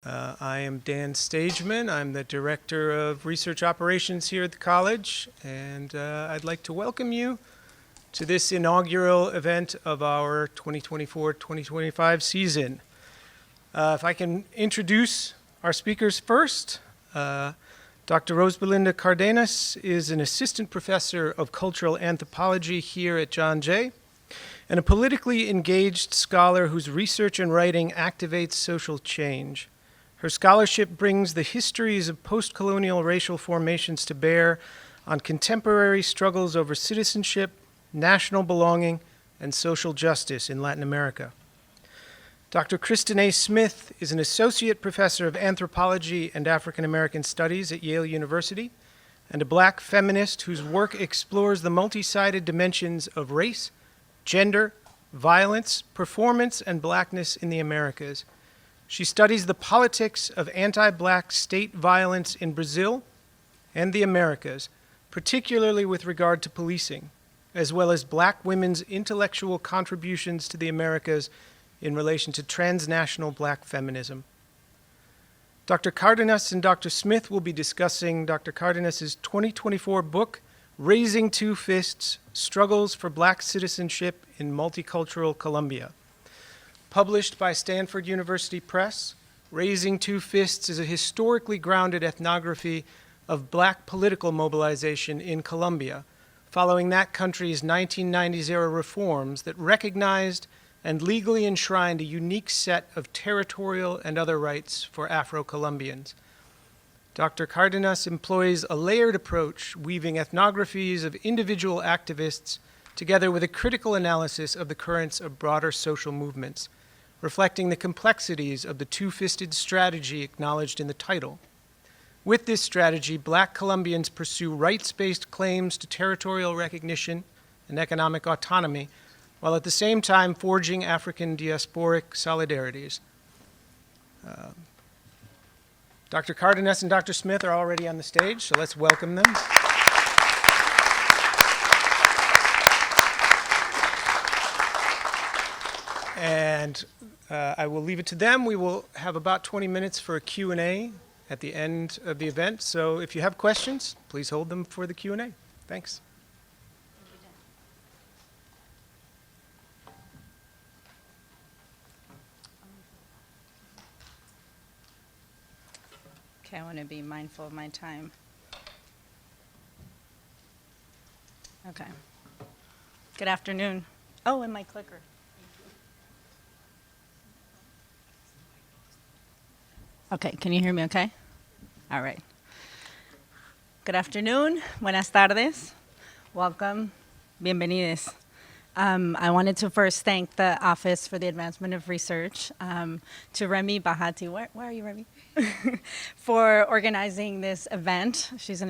I am Dan Stageman. I'm the Director of Research Operations here at the college, and I'd like to welcome you to this inaugural event of our 2024-2025 season. If I can introduce our speakers first, Dr. Roosbelinda Cárdenas is an Assistant Professor of Cultural Anthropology here at John Jay, and a politically engaged scholar whose research and writing activates social change. Her scholarship brings the histories of post-colonial racial formations to bear on contemporary struggles over citizenship, national belonging, and social justice in Latin America. Dr. Kristen A. Smith is an Associate Professor of Anthropology and African American Studies at Yale University, and a Black feminist whose work explores the multi-sided dimensions of race, gender, violence, performance, and Blackness in the Americas. She studies the politics of anti-Black state violence in Brazil and the Americas, particularly with regard to policing, as well as Black women's intellectual contributions to the Americas in relation to transnational Black feminism. Dr. Cárdenas and Dr. Smith will be discussing Dr. Cárdenas' 2024 book, Raising Two Fists: Struggles for Black Citizenship in Multicultural Colombia. Published by Stanford University Press, Raising Two Fists is a historically grounded ethnography of Black political mobilization in Colombia, following that country's 1990 reforms that recognized and legally enshrined a unique set of territorial and other rights for Afro-Colombians. Dr. Cárdenas employs a layered approach, weaving ethnographies of individual activists together with a critical analysis of the currents of broader social movements, reflecting the complexities of the two-fisted strategy acknowledged in the title. With this strategy, Black Colombians pursue rights-based claims to territorial recognition and economic autonomy, while at the same time forging African diasporic solidarities. Dr. Cárdenas and Dr. Smith are already on the stage, so let's welcome them. And I will leave it to them. We will have about 20 minutes for a Q&A at the end of the event. So if you have questions, please hold them for the Q&A. Thanks. Okay, I want to be mindful of my time. Okay. Good afternoon. Oh, and my clicker. Okay, can you hear me okay? All right. Good afternoon. Buenas tardes. Welcome. Bienvenidos. I wanted to first thank the Office for the Advancement of Research, to Remy Bahati, where are you, Remy? For organizing this event. She's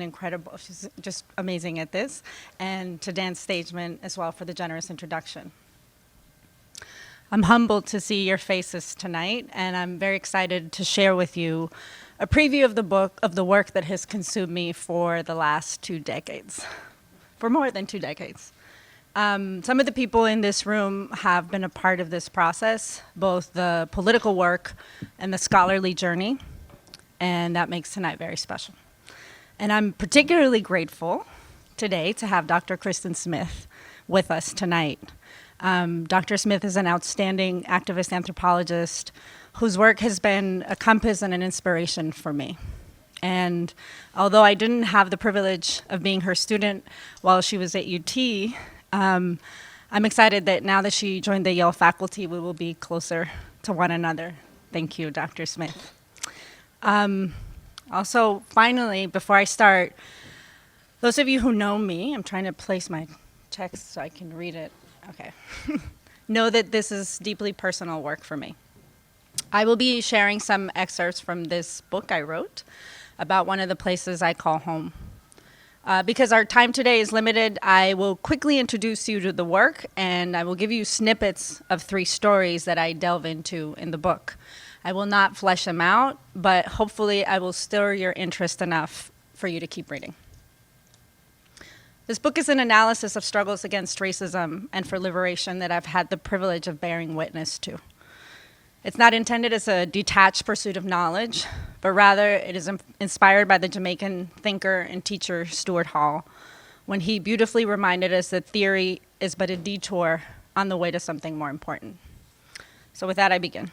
just amazing at this. And to Dan Stageman as well for the generous introduction. I'm humbled to see your faces tonight, and I'm very excited to share with you a preview of the work that has consumed me for the last 2 decades, for more than 2 decades. Some of the people in this room have been a part of this process, both the political work and the scholarly journey, and that makes tonight very special. And I'm particularly grateful today to have Dr. Kristen Smith with us tonight. Dr. Smith is an outstanding activist anthropologist whose work has been a compass and an inspiration for me. And although I didn't have the privilege of being her student while she was at UT, I'm excited that now that she joined the Yale faculty, we will be closer to one another. Thank you, Dr. Smith. Also, finally, before I start, those of you who know me, I'm trying to place my text so I can read it. Okay. Know that this is deeply personal work for me. I will be sharing some excerpts from this book I wrote about one of the places I call home. Because our time today is limited, I will quickly introduce you to the work, and I will give you snippets of 3 stories that I delve into in the book. I will not flesh them out, but hopefully I will stir your interest enough for you to keep reading. This book is an analysis of struggles against racism and for liberation that I've had the privilege of bearing witness to. It's not intended as a detached pursuit of knowledge, but rather it is inspired by the Jamaican thinker and teacher Stuart Hall, when he beautifully reminded us that theory is but a detour on the way to something more important. So with that, I begin.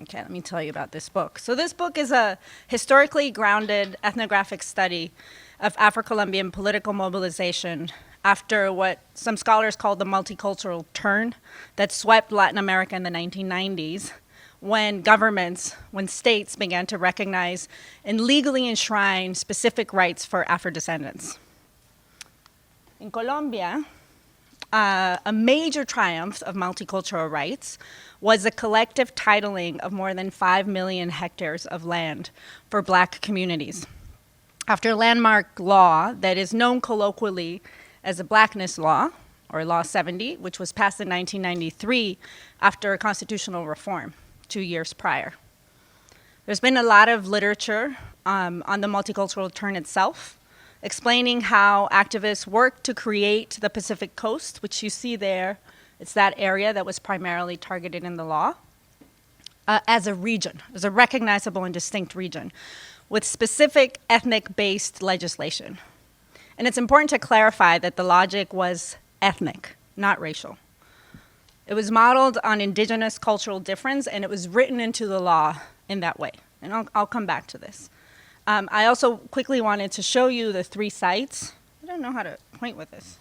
Okay, let me tell you about this book. So this book is a historically grounded ethnographic study of Afro-Colombian political mobilization after what some scholars call the multicultural turn that swept Latin America in the 1990s, when states began to recognize and legally enshrine specific rights for Afro-descendants. In Colombia, a major triumph of multicultural rights was the collective titling of more than 5 million hectares of land for Black communities. After a landmark law that is known colloquially as the Blackness Law, or Law 70, which was passed in 1993 after a constitutional reform 2 years prior. There's been a lot of literature on the multicultural turn itself, explaining how activists worked to create the Pacific Coast, which you see there. It's that area that was primarily targeted in the law, as a region, as a recognizable and distinct region, with specific ethnic-based legislation. And it's important to clarify that the logic was ethnic, not racial. It was modeled on indigenous cultural difference, and it was written into the law in that way. And I'll come back to this. I also quickly wanted to show you the 3 sites. I don't know how to point with this.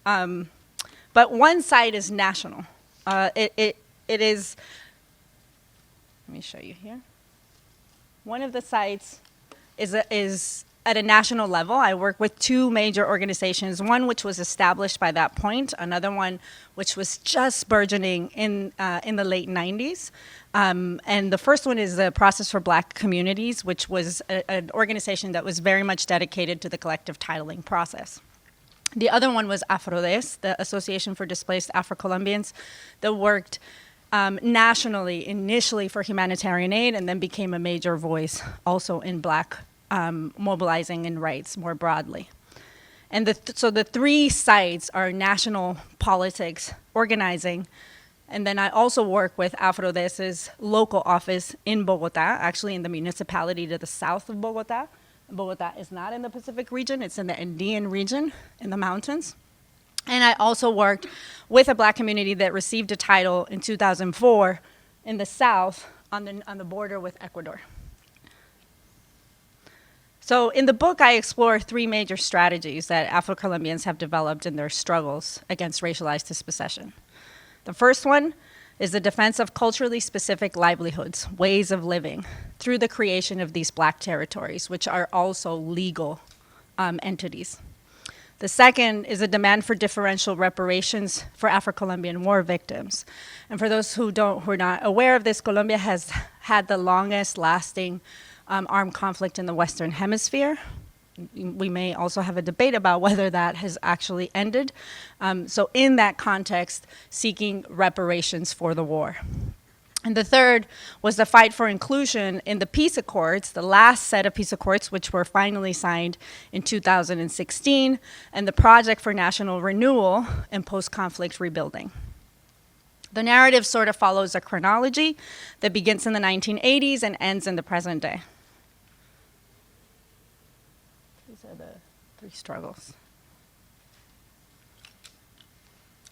But one site is national. It is, let me show you here. One of the sites is at a national level. I work with 2 major organizations, one which was established by that point, another one which was just burgeoning in the late 90s. And the first one is the Process for Black Communities, which was an organization that was very much dedicated to the collective titling process. The other one was Afro-Des, the Association for Displaced Afro-Colombians, that worked nationally, initially for humanitarian aid, and then became a major voice also in Black mobilizing in rights more broadly. And so the 3 sites are national politics, organizing, and then I also work with Afro-Des's local office in Bogota, actually in the municipality to the south of Bogota. Bogota is not in the Pacific region, it's in the Andean region, in the mountains. And I also worked with a Black community that received a title in 2004 in the south on the border with Ecuador. So in the book, I explore 3 major strategies that Afro-Colombians have developed in their struggles against racialized dispossession. The first one is the defense of culturally specific livelihoods, ways of living, through the creation of these Black territories, which are also legal entities. The second is a demand for differential reparations for Afro-Colombian war victims. And for those who are not aware of this, Colombia has had the longest lasting armed conflict in the Western Hemisphere. We may also have a debate about whether that has actually ended. So in that context, seeking reparations for the war. And the third was the fight for inclusion in the peace accords, the last set of peace accords, which were finally signed in 2016, and the project for national renewal and post-conflict rebuilding. The narrative sort of follows a chronology that begins in the 1980s and ends in the present day. These are the 3 struggles.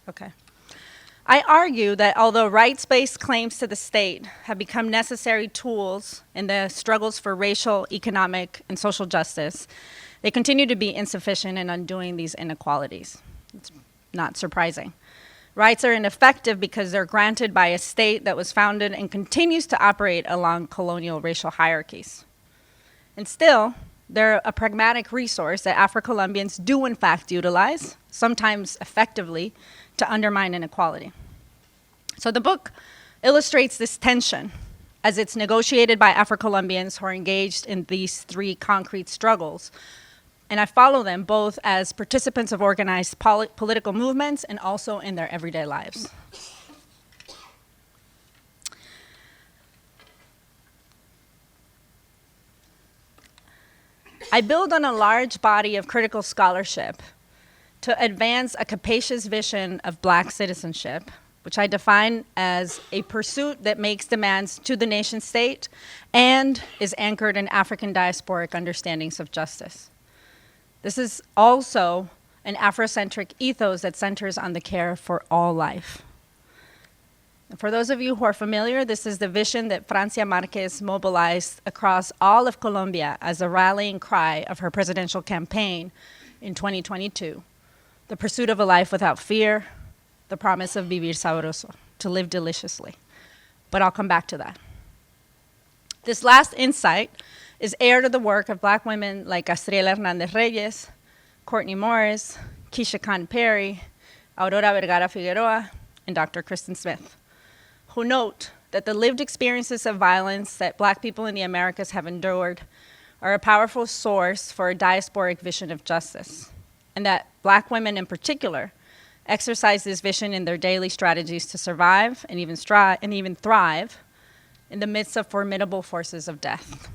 Okay. I argue that although rights-based claims to the state have become necessary tools in the struggles for racial, economic, and social justice, they continue to be insufficient in undoing these inequalities. It's not surprising. Rights are ineffective because they're granted by a state that was founded and continues to operate along colonial racial hierarchies. And still, they're a pragmatic resource that Afro-Colombians do in fact utilize, sometimes effectively, to undermine inequality. So the book illustrates this tension as it's negotiated by Afro-Colombians who are engaged in these 3 concrete struggles. And I follow them both as participants of organized political movements and also in their everyday lives. I build on a large body of critical scholarship to advance a capacious vision of Black citizenship, which I define as a pursuit that makes demands to the nation state and is anchored in African diasporic understandings of justice. This is also an Afrocentric ethos that centers on the care for all life. And for those of you who are familiar, this is the vision that Francia Marquez mobilized across all of Colombia as a rallying cry of her presidential campaign in 2022. The pursuit of a life without fear, the promise of vivir sabroso, to live deliciously. But I'll come back to that. This last insight is heir to the work of Black women like Castriela Hernandez Reyes, Courtney Morris, Keisha Khan Perry, Aurora Vergara Figueroa, and Dr. Kristen Smith, who note that the lived experiences of violence that Black people in the Americas have endured are a powerful source for a diasporic vision of justice, and that Black women in particular exercise this vision in their daily strategies to survive and even thrive in the midst of formidable forces of death.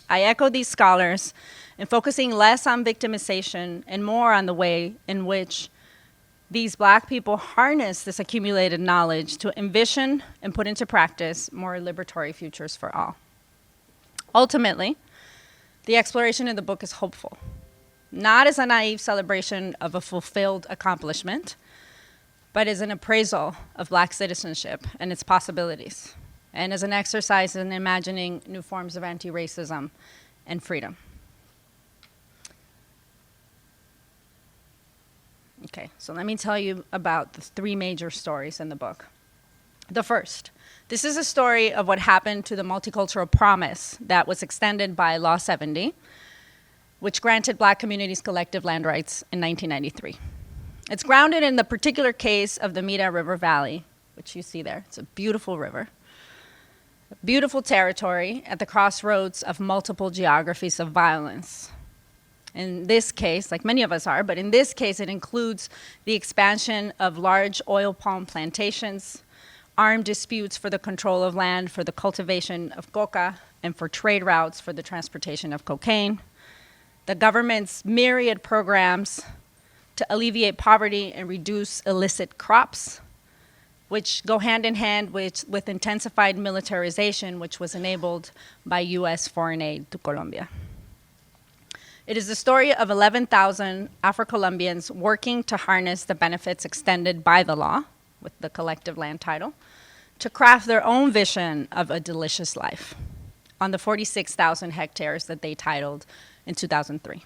I echo these scholars in focusing less on victimization and more on the way in which these Black people harness this accumulated knowledge to envision and put into practice more liberatory futures for all. Ultimately, the exploration in the book is hopeful, not as a naive celebration of a fulfilled accomplishment, but as an appraisal of Black citizenship and its possibilities, and as an exercise in imagining new forms of anti-racism and freedom. Okay, so let me tell you about the three major stories in the book. The first, this is a story of what happened to the multicultural promise that was extended by Law 70, which granted Black communities collective land rights in 1993. It's grounded in the particular case of the Mira River Valley, which you see there. It's a beautiful river, a beautiful territory at the crossroads of multiple geographies of violence. In this case, like many of us are, but in this case, it includes the expansion of large oil palm plantations, armed disputes for the control of land for the cultivation of coca and for trade routes for the transportation of cocaine, the government's myriad programs to alleviate poverty and reduce illicit crops, which go hand in hand with intensified militarization, which was enabled by US foreign aid to Colombia. It is the story of 11,000 Afro-Colombians working to harness the benefits extended by the law, with the collective land title, to craft their own vision of a delicious life on the 46,000 hectares that they titled in 2003.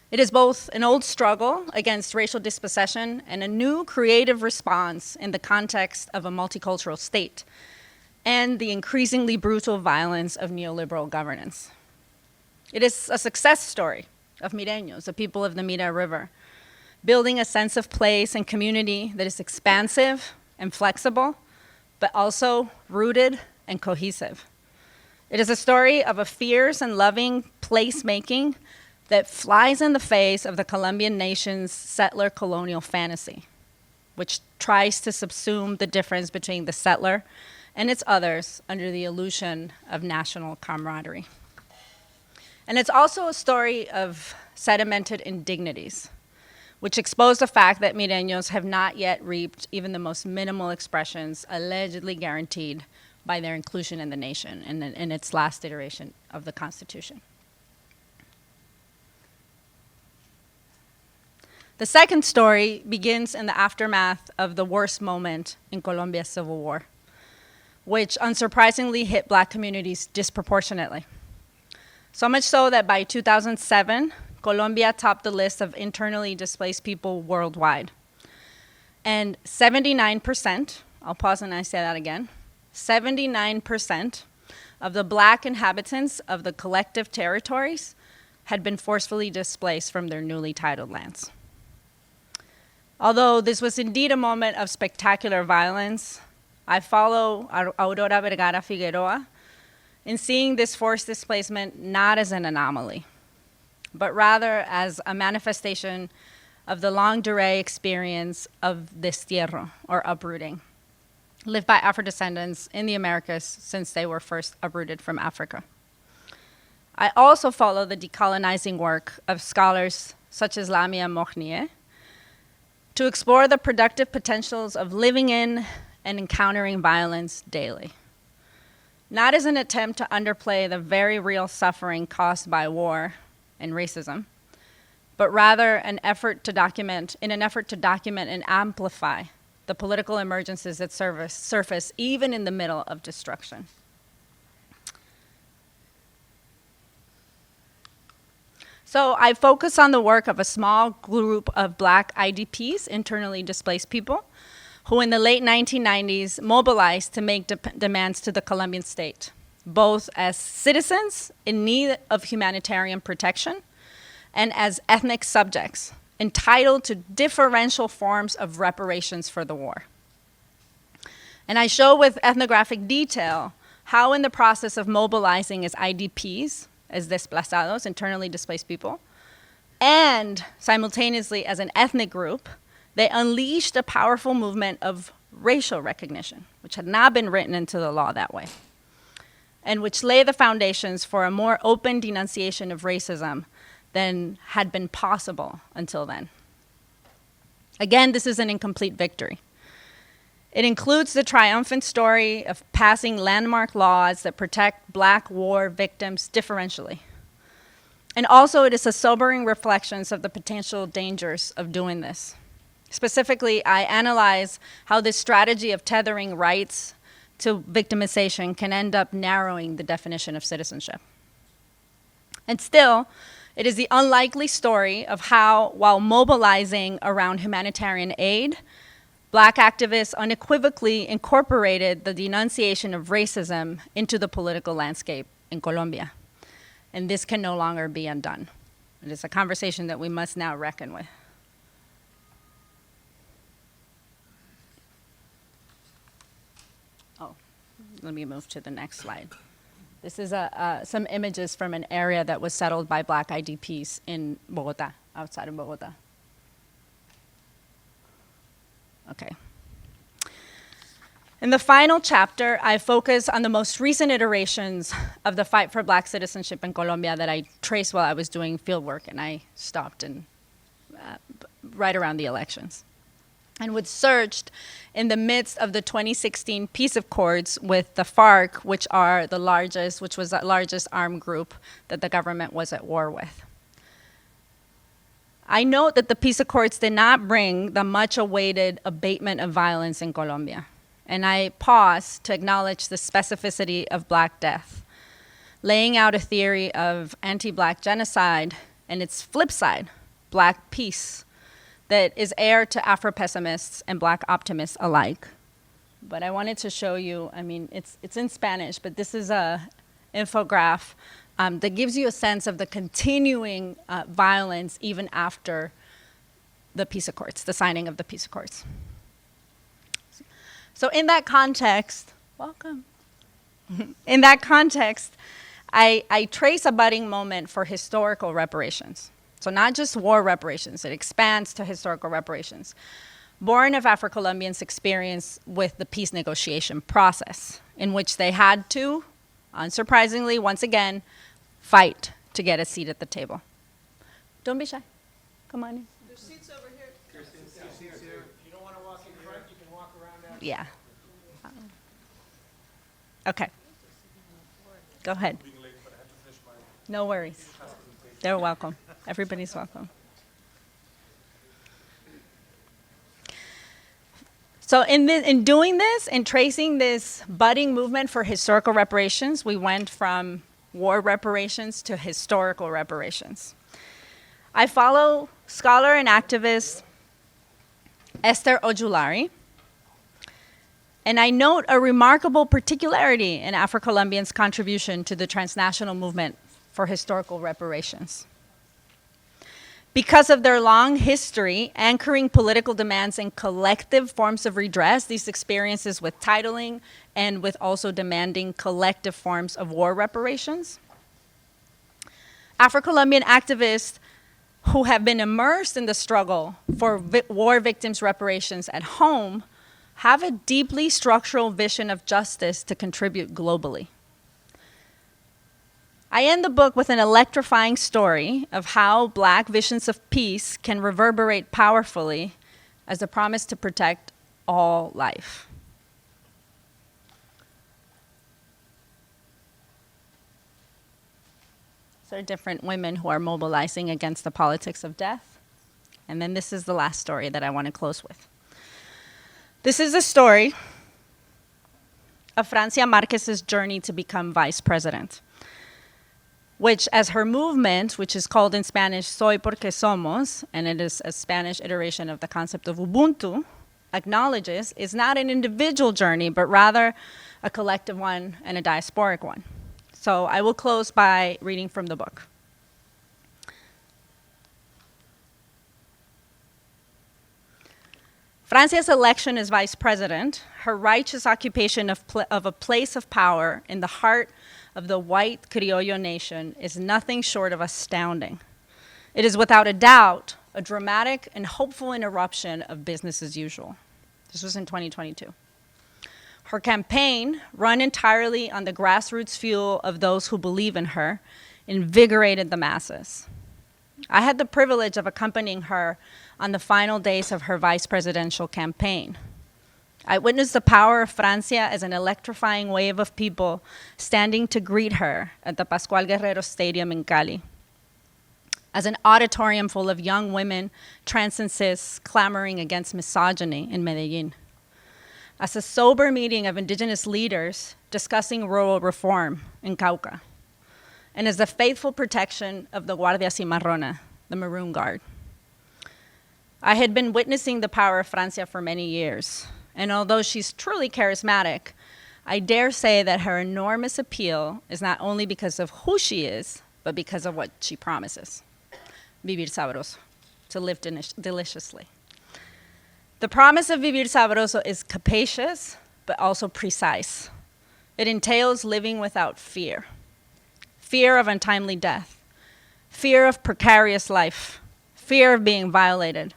It is both an old struggle against racial dispossession and a new creative response in the context of a multicultural state and the increasingly brutal violence of neoliberal governance. It is a success story of Mireños, the people of the Mira River, building a sense of place and community that is expansive and flexible, but also rooted and cohesive. It is a story of a fierce and loving placemaking that flies in the face of the Colombian nation's settler colonial fantasy, which tries to subsume the difference between the settler and its others under the illusion of national camaraderie. And it's also a story of sedimented indignities, which expose the fact that Mireños have not yet reaped even the most minimal expressions allegedly guaranteed by their inclusion in the nation and in its last iteration of the Constitution. The second story begins in the aftermath of the worst moment in Colombia's civil war, which unsurprisingly hit Black communities disproportionately. So much so that by 2007, Colombia topped the list of internally displaced people worldwide. And 79%, I'll pause and I say that again, 79% of the Black inhabitants of the collective territories had been forcefully displaced from their newly titled lands. Although this was indeed a moment of spectacular violence, I follow Aurora Vergara Figueroa in seeing this forced displacement not as an anomaly, but rather as a manifestation of the longue durée experience of destierro, or uprooting, lived by Afro-descendants in the Americas since they were first uprooted from Africa. I also follow the decolonizing work of scholars such as Lamia Mohnieh to explore the productive potentials of living in and encountering violence daily. Not as an attempt to underplay the very real suffering caused by war and racism, but rather in an effort to document and amplify the political emergencies that surface even in the middle of destruction. So I focus on the work of a small group of Black IDPs, internally displaced people, who in the late 1990s mobilized to make demands to the Colombian state, both as citizens in need of humanitarian protection and as ethnic subjects entitled to differential forms of reparations for the war. And I show with ethnographic detail how in the process of mobilizing as IDPs, as desplazados, internally displaced people, and simultaneously as an ethnic group, they unleashed a powerful movement of racial recognition, which had not been written into the law that way, and which lay the foundations for a more open denunciation of racism than had been possible until then. Again, this is an incomplete victory. It includes the triumphant story of passing landmark laws that protect Black war victims differentially. And also it is a sobering reflections of the potential dangers of doing this. Specifically, I analyze how this strategy of tethering rights to victimization can end up narrowing the definition of citizenship. And still, it is the unlikely story of how, while mobilizing around humanitarian aid, Black activists unequivocally incorporated the denunciation of racism into the political landscape in Colombia. And this can no longer be undone. It is a conversation that we must now reckon with. Oh, let me move to the next slide. This is some images from an area that was settled by Black IDPs in Bogota, outside of Bogota. Okay. In the final chapter, I focus on the most recent iterations of the fight for Black citizenship in Colombia that I traced while I was doing fieldwork, and I stopped right around the elections. And was surged in the midst of the 2016 peace accords with the FARC, which was the largest armed group that the government was at war with. I note that the peace accords did not bring the much-awaited abatement of violence in Colombia. And I pause to acknowledge the specificity of Black death, laying out a theory of anti-Black genocide and its flip side, Black peace, that is heir to Afro-pessimists and Black optimists alike. But I wanted to show you, I mean, it's in Spanish, but this is a infograph that gives you a sense of the continuing violence even after the peace accords, the signing of the peace accords. So in that context, welcome. In that context, I trace a budding moment for historical reparations. So not just war reparations, it expands to historical reparations, born of Afro-Colombians' experience with the peace negotiation process, in which they had to, unsurprisingly, once again, fight to get a seat at the table. Don't be shy. Come on in. There's seats over here. There's seats here. If you don't want to walk in front, you can walk around out. Yeah. Okay. Go ahead. No worries. They're welcome. Everybody's welcome. So in doing this, in tracing this budding movement for historical reparations, we went from war reparations to historical reparations. I follow scholar and activist Esther Ojulari, and I note a remarkable particularity in Afro-Colombians' contribution to the transnational movement for historical reparations. Because of their long history anchoring political demands in collective forms of redress, these experiences with titling and with also demanding collective forms of war reparations, Afro-Colombian activists who have been immersed in the struggle for war victims' reparations at home have a deeply structural vision of justice to contribute globally. I end the book with an electrifying story of how Black visions of peace can reverberate powerfully as a promise to protect all life. So different women who are mobilizing against the politics of death. And then this is the last story that I want to close with. This is the story of Francia Marquez's journey to become vice president, which, as her movement, which is called in Spanish Soy Porque Somos, and it is a Spanish iteration of the concept of Ubuntu, acknowledges is not an individual journey, but rather a collective one and a diasporic one. So I will close by reading from the book. Francia's election as vice president, her righteous occupation of a place of power in the heart of the white Criollo nation is nothing short of astounding. It is without a doubt a dramatic and hopeful interruption of business as usual. This was in 2022. Her campaign, run entirely on the grassroots fuel of those who believe in her, invigorated the masses. I had the privilege of accompanying her on the final days of her vice presidential campaign. I witnessed the power of Francia as an electrifying wave of people standing to greet her at the Pascual Guerrero Stadium in Cali, as an auditorium full of young women, trans and cis, clamoring against misogyny in Medellin, as a sober meeting of indigenous leaders discussing rural reform in Cauca, and as the faithful protection of the Guardia Cimarrona, the Maroon Guard. I had been witnessing the power of Francia for many years, and although she's truly charismatic, I dare say that her enormous appeal is not only because of who she is, but because of what she promises. Vivir sabroso, to live deliciously. The promise of Vivir sabroso is capacious, but also precise. It entails living without fear. Fear of untimely death, fear of precarious life, fear of being violated.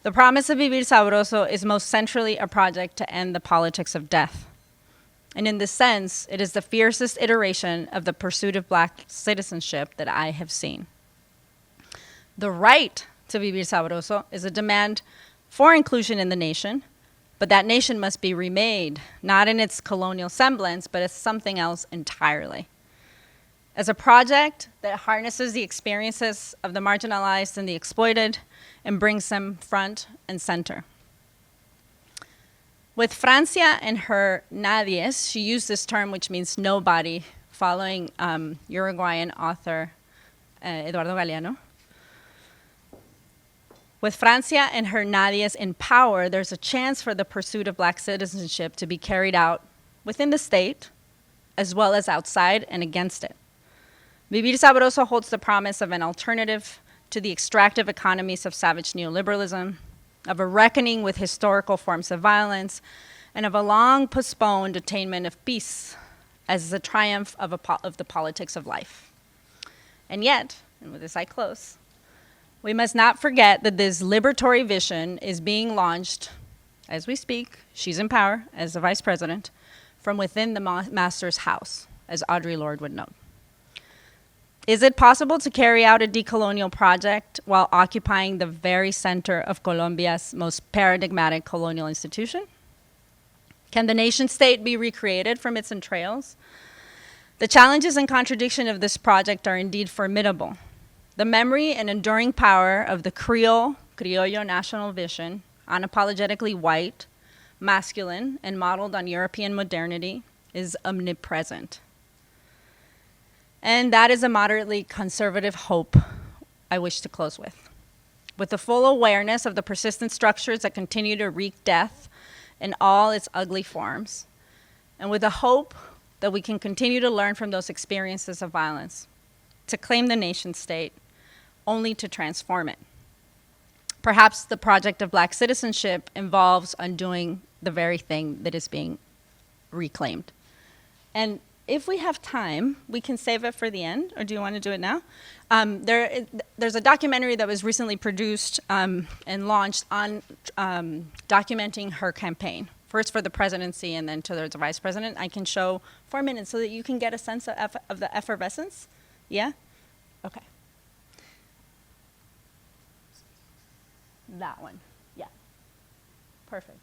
The promise of Vivir Sabroso is most centrally a project to end the politics of death. And in this sense, it is the fiercest iteration of the pursuit of Black citizenship that I have seen. The right to Vivir Sabroso is a demand for inclusion in the nation, but that nation must be remade, not in its colonial semblance, but as something else entirely. As a project that harnesses the experiences of the marginalized and the exploited and brings them front and center. With Francia and her nadies, she used this term which means nobody, following Uruguayan author Eduardo Galeano. With Francia and her nadies in power, there's a chance for the pursuit of Black citizenship to be carried out within the state, as well as outside and against it. Vivir Sabroso holds the promise of an alternative to the extractive economies of savage neoliberalism, of a reckoning with historical forms of violence, and of a long postponed attainment of peace as the triumph of the politics of life. And yet, and with this I close, we must not forget that this liberatory vision is being launched as we speak. She's in power as the vice president from within the master's house, as Audre Lorde would note. Is it possible to carry out a decolonial project while occupying the very center of Colombia's most paradigmatic colonial institution? Can the nation state be recreated from its entrails? The challenges and contradiction of this project are indeed formidable. The memory and enduring power of the Criollo national vision, unapologetically white, masculine, and modeled on European modernity, is omnipresent. And that is a moderately conservative hope I wish to close with. With the full awareness of the persistent structures that continue to wreak death in all its ugly forms, and with the hope that we can continue to learn from those experiences of violence, to claim the nation state, only to transform it. Perhaps the project of Black citizenship involves undoing the very thing that is being reclaimed. And if we have time, we can save it for the end, or do you want to do it now? There's a documentary that was recently produced and launched on documenting her campaign first for the presidency and then to the vice president. I can show 4 minutes so that you can get a sense of the effervescence. Yeah? Okay. That one. Yeah. Perfect.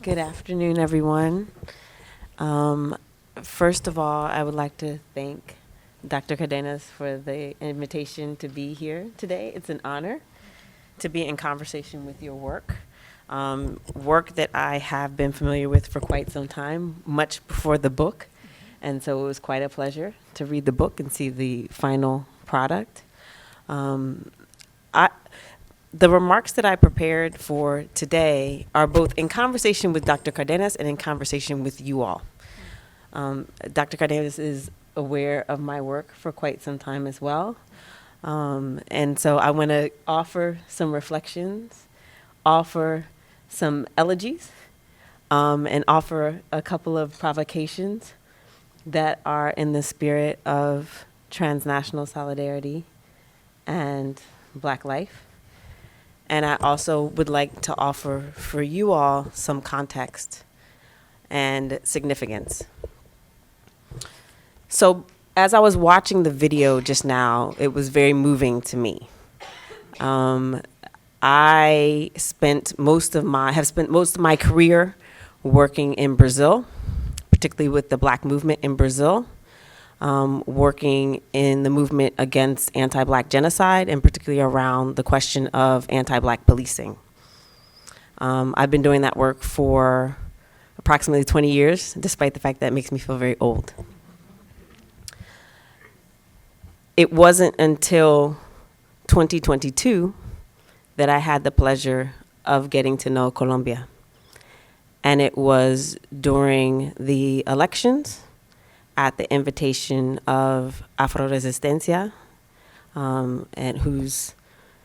Good afternoon, everyone. First of all, I would like to thank Dr. Cardenas for the invitation to be here today. It's an honor to be in conversation with your work. Work that I have been familiar with for quite some time, much before the book. And so it was quite a pleasure to read the book and see the final product. The remarks that I prepared for today are both in conversation with Dr. Cárdenas and in conversation with you all. Dr. Cárdenas is aware of my work for quite some time as well. And so I want to offer some reflections, offer some elegies, and offer a couple of provocations that are in the spirit of transnational solidarity and Black life. And I also would like to offer for you all some context and significance. So as I was watching the video just now, it was very moving to me. I have spent most of my career working in Brazil, particularly with the Black movement in Brazil, working in the movement against anti-Black genocide, and particularly around the question of anti-Black policing. I've been doing that work for approximately 20 years, despite the fact that it makes me feel very old. It wasn't until 2022 that I had the pleasure of getting to know Colombia. And it was during the elections at the invitation of Afro-Resistencia, and whose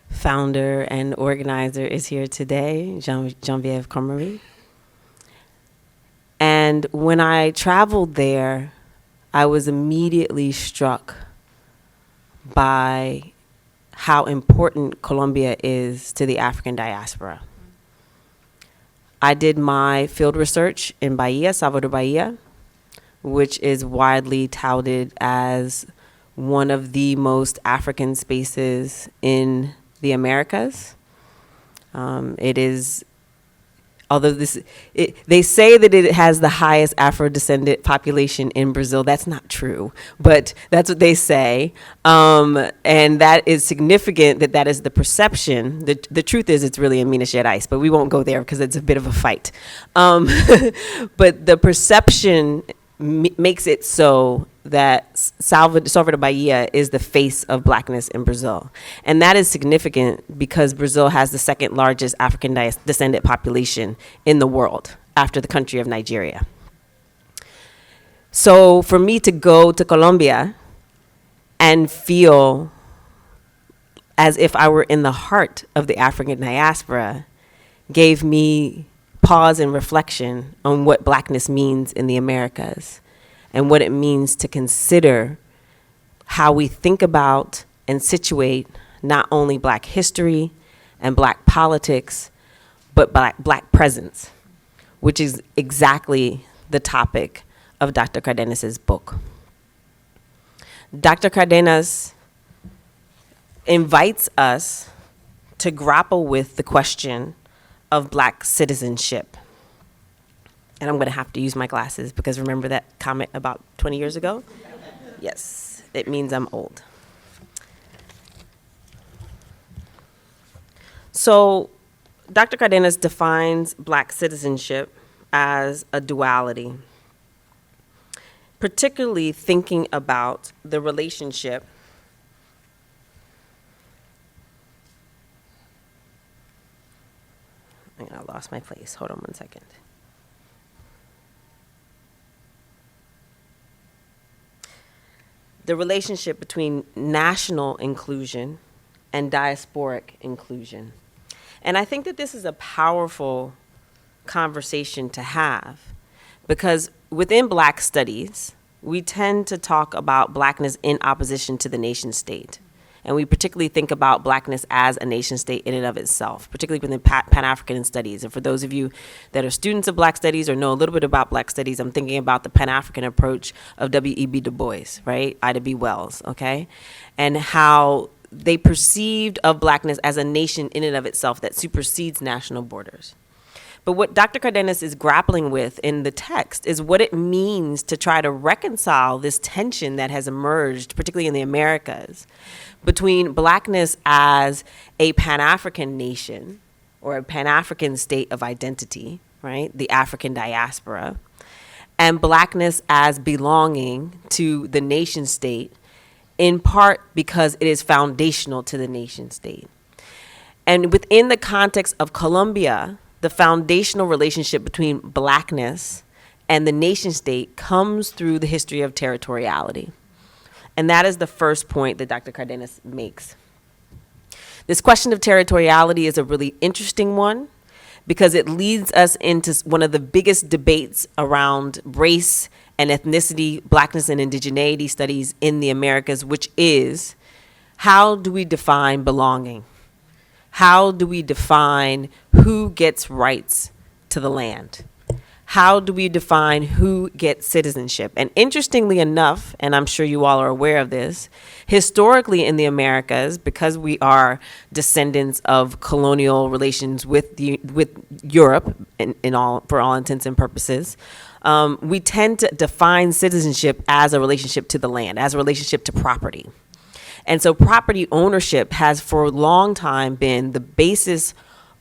founder and organizer is here today, Geneviève Comrie. And when I traveled there, I was immediately struck by how important Colombia is to the African diaspora. I did my field research in Bahia, Salvador Bahia, which is widely touted as one of the most African spaces in the Americas. It is, although they say that it has the highest Afro-descendant population in Brazil. That's not true, but that's what they say. And that is significant that that is the perception. The truth is it's really in Minas Gerais, but we won't go there because it's a bit of a fight. But the perception makes it so that Salvador Bahia is the face of Blackness in Brazil. And that is significant because Brazil has the second largest African descendant population in the world after the country of Nigeria. So for me to go to Colombia and feel as if I were in the heart of the African diaspora gave me pause and reflection on what Blackness means in the Americas and what it means to consider how we think about and situate not only Black history and Black politics, but Black presence, which is exactly the topic of Dr. Cárdenas's book. Dr. Cárdenas invites us to grapple with the question of Black citizenship. And I'm going to have to use my glasses because remember that comment about 20 years ago? Yes, it means I'm old. So Dr. Cárdenas defines Black citizenship as a duality, particularly thinking about the relationship I lost my place. Hold on one second. The relationship between national inclusion and diasporic inclusion. And I think that this is a powerful conversation to have because within Black studies, we tend to talk about Blackness in opposition to the nation state. And we particularly think about Blackness as a nation state in and of itself, particularly within Pan-African studies. And for those of you that are students of Black studies or know a little bit about Black studies, I'm thinking about the Pan-African approach of W.E.B. Du Bois, right? Ida B. Wells, okay? And how they perceived of Blackness as a nation in and of itself that supersedes national borders. But what Dr. Cárdenas is grappling with in the text is what it means to try to reconcile this tension that has emerged, particularly in the Americas, between Blackness as a Pan-African nation or a Pan-African state of identity, right? The African diaspora, and Blackness as belonging to the nation state, in part because it is foundational to the nation state. And within the context of Colombia, the foundational relationship between Blackness and the nation state comes through the history of territoriality. And that is the first point that Dr. Cárdenas makes. This question of territoriality is a really interesting one because it leads us into one of the biggest debates around race and ethnicity, Blackness and indigeneity studies in the Americas, which is, how do we define belonging? How do we define who gets rights to the land? How do we define who gets citizenship? And interestingly enough, and I'm sure you all are aware of this, historically in the Americas, because we are descendants of colonial relations with Europe, for all intents and purposes, we tend to define citizenship as a relationship to the land, as a relationship to property. And so property ownership has for a long time been the basis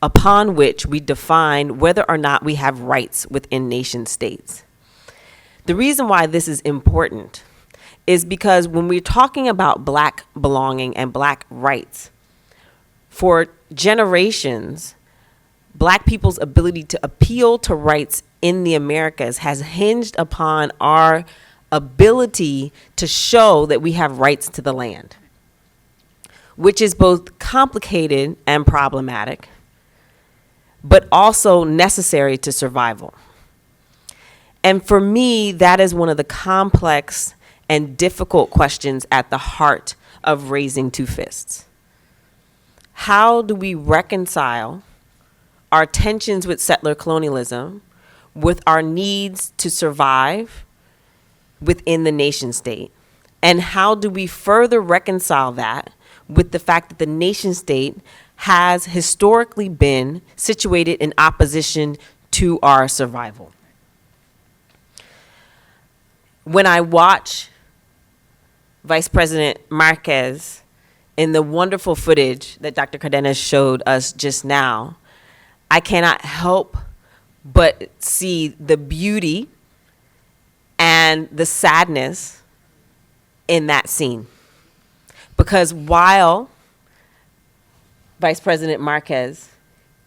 upon which we define whether or not we have rights within nation states. The reason why this is important is because when we're talking about Black belonging and Black rights, for generations, Black people's ability to appeal to rights in the Americas has hinged upon our ability to show that we have rights to the land, which is both complicated and problematic, but also necessary to survival. And for me, that is one of the complex and difficult questions at the heart of Raising Two Fists. How do we reconcile our tensions with settler colonialism with our needs to survive within the nation state? And how do we further reconcile that with the fact that the nation state has historically been situated in opposition to our survival? When I watch Vice President Marquez in the wonderful footage that Dr. Cárdenas showed us just now, I cannot help but see the beauty and the sadness in that scene. Because while Vice President Marquez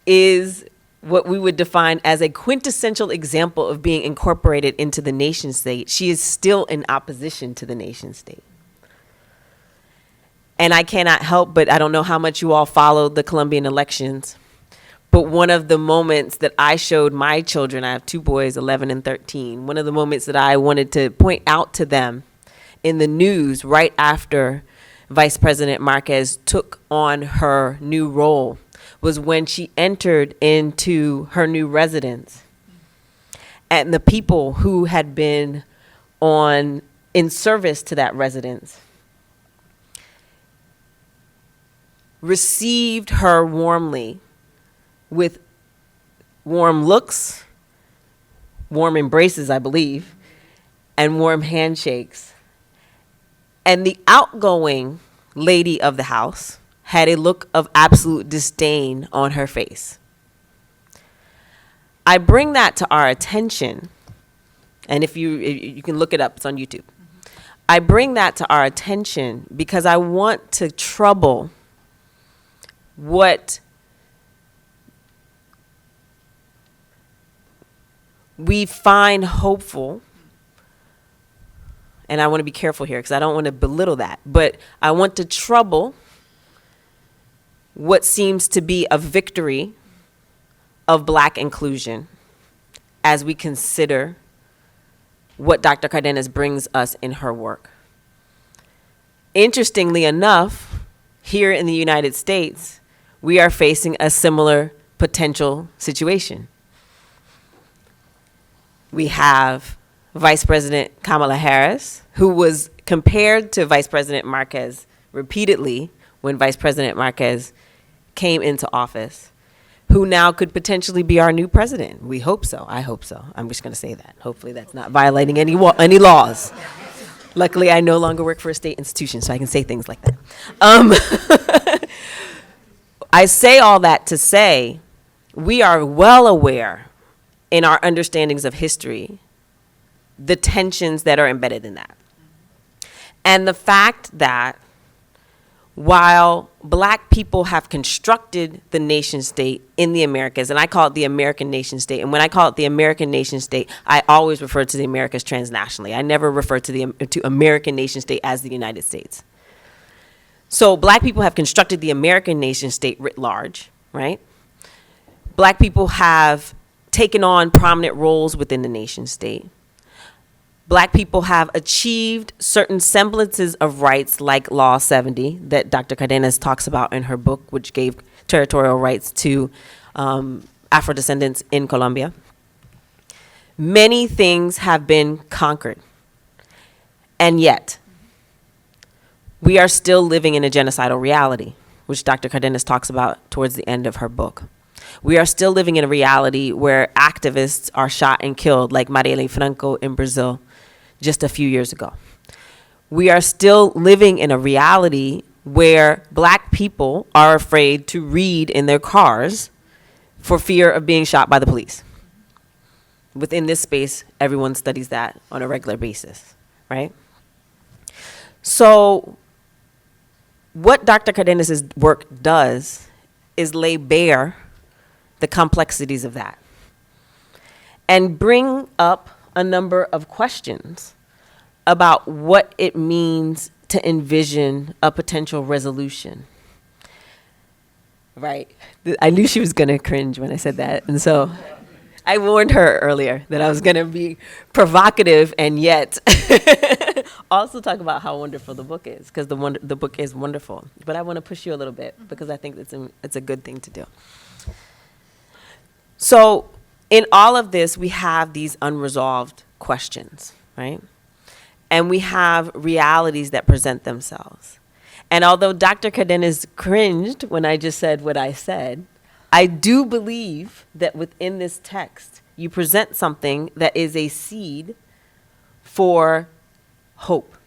is what we would define as a quintessential example of being incorporated into the nation state, she is still in opposition to the nation state. And I cannot help but, I don't know how much you all followed the Colombian elections, but one of the moments that I showed my children, I have two boys, 11 and 13, one of the moments that I wanted to point out to them in the news right after Vice President Marquez took on her new role was when she entered into her new residence. And the people who had been in service to that residence received her warmly with warm looks, warm embraces, I believe, and warm handshakes. And the outgoing lady of the house had a look of absolute disdain on her face. I bring that to our attention, and if you can look it up, it's on YouTube. I bring that to our attention because I want to trouble what we find hopeful. And I want to be careful here because I don't want to belittle that. But I want to trouble what seems to be a victory of Black inclusion as we consider what Dr. Cárdenas brings us in her work. Interestingly enough, here in the United States, we are facing a similar potential situation. We have Vice President Kamala Harris, who was compared to Vice President Marquez repeatedly when Vice President Marquez came into office, who now could potentially be our new president. We hope so. I hope so. I'm just going to say that. Hopefully that's not violating any laws. Luckily, I no longer work for a state institution, so I can say things like that. I say all that to say we are well aware in our understandings of history, the tensions that are embedded in that. And the fact that while black people have constructed the nation state in the Americas, and I call it the American nation state, and when I call it the American nation state, I always refer to the Americas transnationally. I never refer to American nation state as the United States. So black people have constructed the American nation state writ large, right? Black people have taken on prominent roles within the nation state. Black people have achieved certain semblances of rights like Law 70 that Dr. Cárdenas talks about in her book, which gave territorial rights to Afro-descendants in Colombia. Many things have been conquered, and yet we are still living in a genocidal reality, which Dr. Cárdenas talks about towards the end of her book. We are still living in a reality where activists are shot and killed, like Marielle Franco in Brazil just a few years ago. We are still living in a reality where black people are afraid to read in their cars for fear of being shot by the police. Within this space, everyone studies that on a regular basis, right? So what Dr. Cárdenas' work does is lay bare the complexities of that and bring up a number of questions about what it means to envision a potential resolution. Right. I knew she was going to cringe when I said that. And so I warned her earlier that I was going to be provocative and yet also talk about how wonderful the book is, because the book is wonderful. But I want to push you a little bit because I think it's a good thing to do. So in all of this, we have these unresolved questions, right? And we have realities that present themselves. And although Dr. Cárdenas cringed when I just said what I said, I do believe that within this text, you present something that is a seed for hope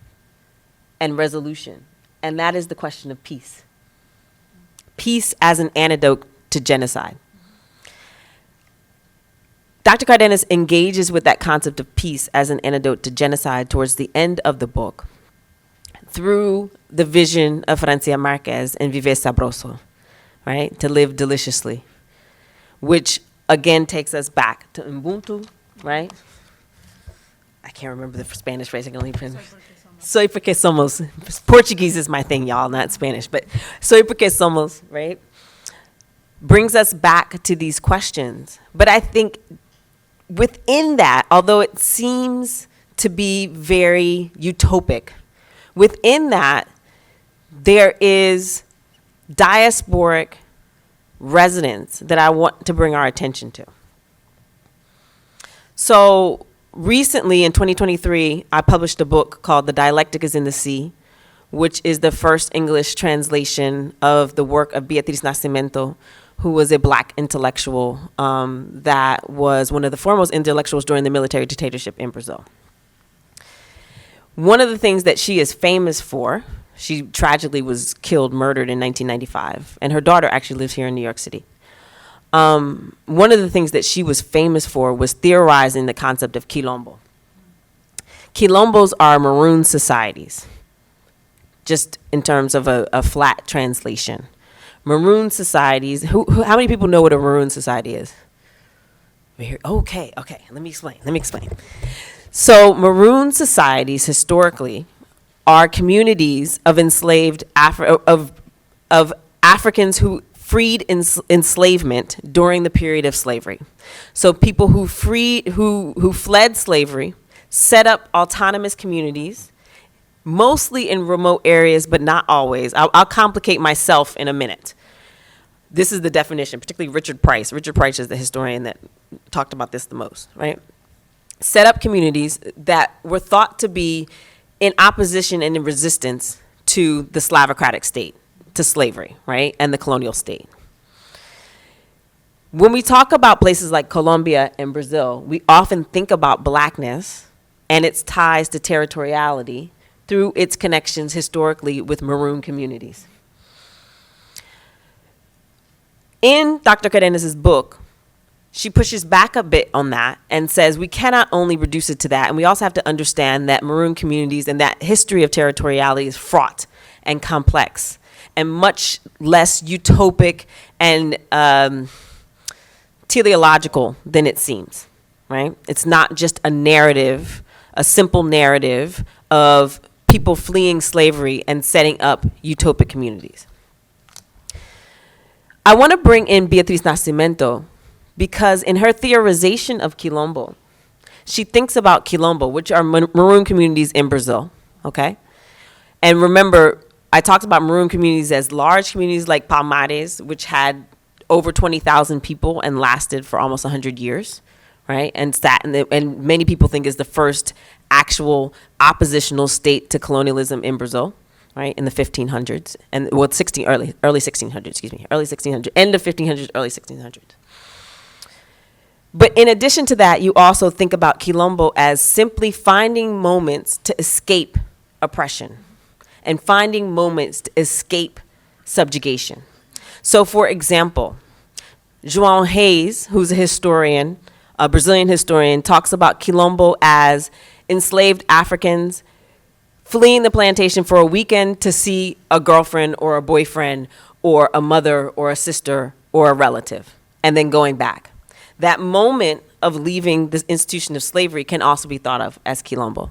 and resolution. And that is the question of peace. Peace as an antidote to genocide. Dr. Cárdenas engages with that concept of peace as an antidote to genocide towards the end of the book through the vision of Francia Márquez in Viver Sabroso, right? To live deliciously, which again takes us back to Ubuntu, right? I can't remember the Spanish phrase. I can only finish. Soy porque somos. Portuguese is my thing, y'all, not Spanish, but soy porque somos, right? Brings us back to these questions. But I think within that, although it seems to be very utopic, within that, there is diasporic resonance that I want to bring our attention to. So recently in 2023, I published a book called The Dialectic is in the Sea, which is the first English translation of the work of Beatriz Nascimento, who was a black intellectual that was one of the foremost intellectuals during the military dictatorship in Brazil. One of the things that she is famous for, she tragically was killed, murdered in 1995, and her daughter actually lives here in New York City. One of the things that she was famous for was theorizing the concept of quilombo. Quilombos are maroon societies, just in terms of a flat translation. Maroon societies, how many people know what a maroon society is? Okay, let me explain. So maroon societies historically are communities of enslaved of Africans who freed enslavement during the period of slavery. So people who fled slavery set up autonomous communities, mostly in remote areas, but not always. I'll complicate myself in a minute. This is the definition, particularly Richard Price. Richard Price is the historian that talked about this the most, right? Set up communities that were thought to be in opposition and in resistance to the Slavocratic state, to slavery, right? And the colonial state. When we talk about places like Colombia and Brazil, we often think about blackness and its ties to territoriality through its connections historically with maroon communities. In Dr. Cardenas's book, she pushes back a bit on that and says we cannot only reduce it to that, and we also have to understand that Maroon communities and that history of territoriality is fraught and complex and much less utopic and teleological than it seems, right? It's not just a narrative, a simple narrative of people fleeing slavery and setting up utopic communities. I want to bring in Beatriz Nascimento because in her theorization of Quilombo, she thinks about Quilombo, which are Maroon communities in Brazil, okay? And remember, I talked about Maroon communities as large communities like Palmares, which had over 20,000 people and lasted for almost 100 years, right? And many people think is the first actual oppositional state to colonialism in Brazil, right? In the 1500s, and well, early 1600s, excuse me, early 1600s, end of 1500s, early 1600s. But in addition to that, you also think about Quilombo as simply finding moments to escape oppression and finding moments to escape subjugation. So for example, João Reis, who's a historian, a Brazilian historian, talks about Quilombo as enslaved Africans fleeing the plantation for a weekend to see a girlfriend or a boyfriend or a mother or a sister or a relative, and then going back. That moment of leaving this institution of slavery can also be thought of as Quilombo.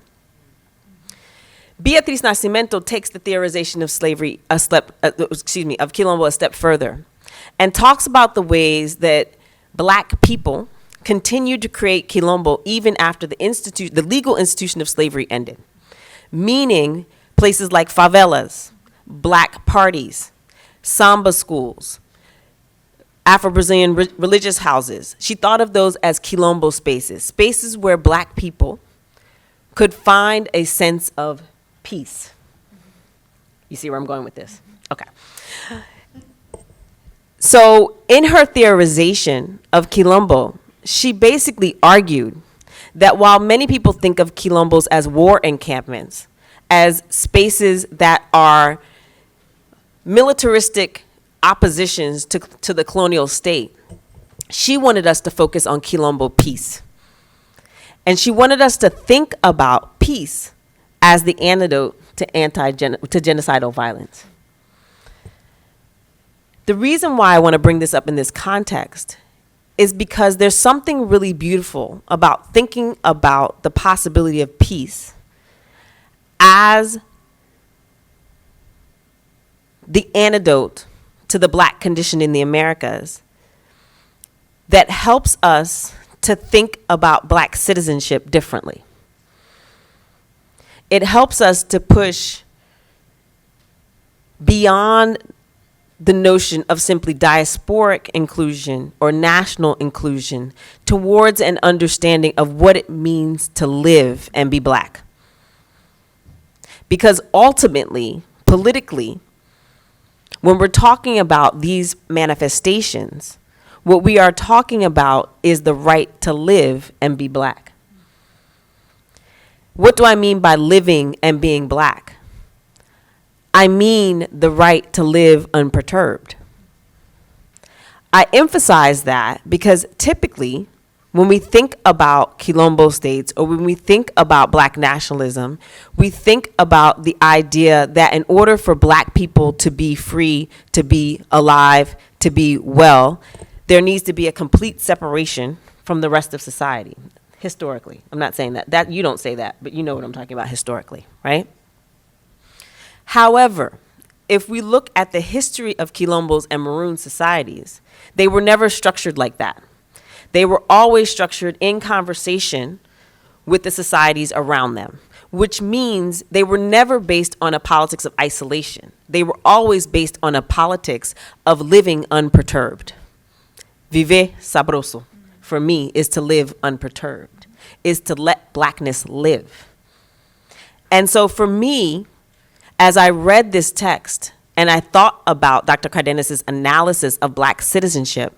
Beatriz Nascimento takes the theorization of slavery of Quilombo a step further and talks about the ways that black people continued to create Quilombo even after the legal institution of slavery ended. Meaning places like favelas, black parties, samba schools, Afro-Brazilian religious houses. She thought of those as Quilombo spaces, spaces where black people could find a sense of peace. You see where I'm going with this? Okay. So in her theorization of Quilombo, she basically argued that while many people think of Quilombos as war encampments, as spaces that are militaristic oppositions to the colonial state, she wanted us to focus on Quilombo peace. And she wanted us to think about peace as the antidote to genocidal violence. The reason why I want to bring this up in this context is because there's something really beautiful about thinking about the possibility of peace as the antidote to the black condition in the Americas that helps us to think about black citizenship differently. It helps us to push beyond the notion of simply diasporic inclusion or national inclusion towards an understanding of what it means to live and be black. Because ultimately, politically, when we're talking about these manifestations, what we are talking about is the right to live and be black. What do I mean by living and being black? I mean the right to live unperturbed. I emphasize that because typically when we think about Quilombo states or when we think about black nationalism, we think about the idea that in order for black people to be free, to be alive, to be well, there needs to be a complete separation from the rest of society, historically. I'm not saying that you don't say that, but you know what I'm talking about historically, right? However, if we look at the history of Quilombos and Maroon societies, they were never structured like that. They were always structured in conversation with the societies around them, which means they were never based on a politics of isolation. They were always based on a politics of living unperturbed. Viver sabroso, for me, is to live unperturbed, is to let blackness live. And so for me, as I read this text and I thought about Dr. Cardenas's analysis of black citizenship,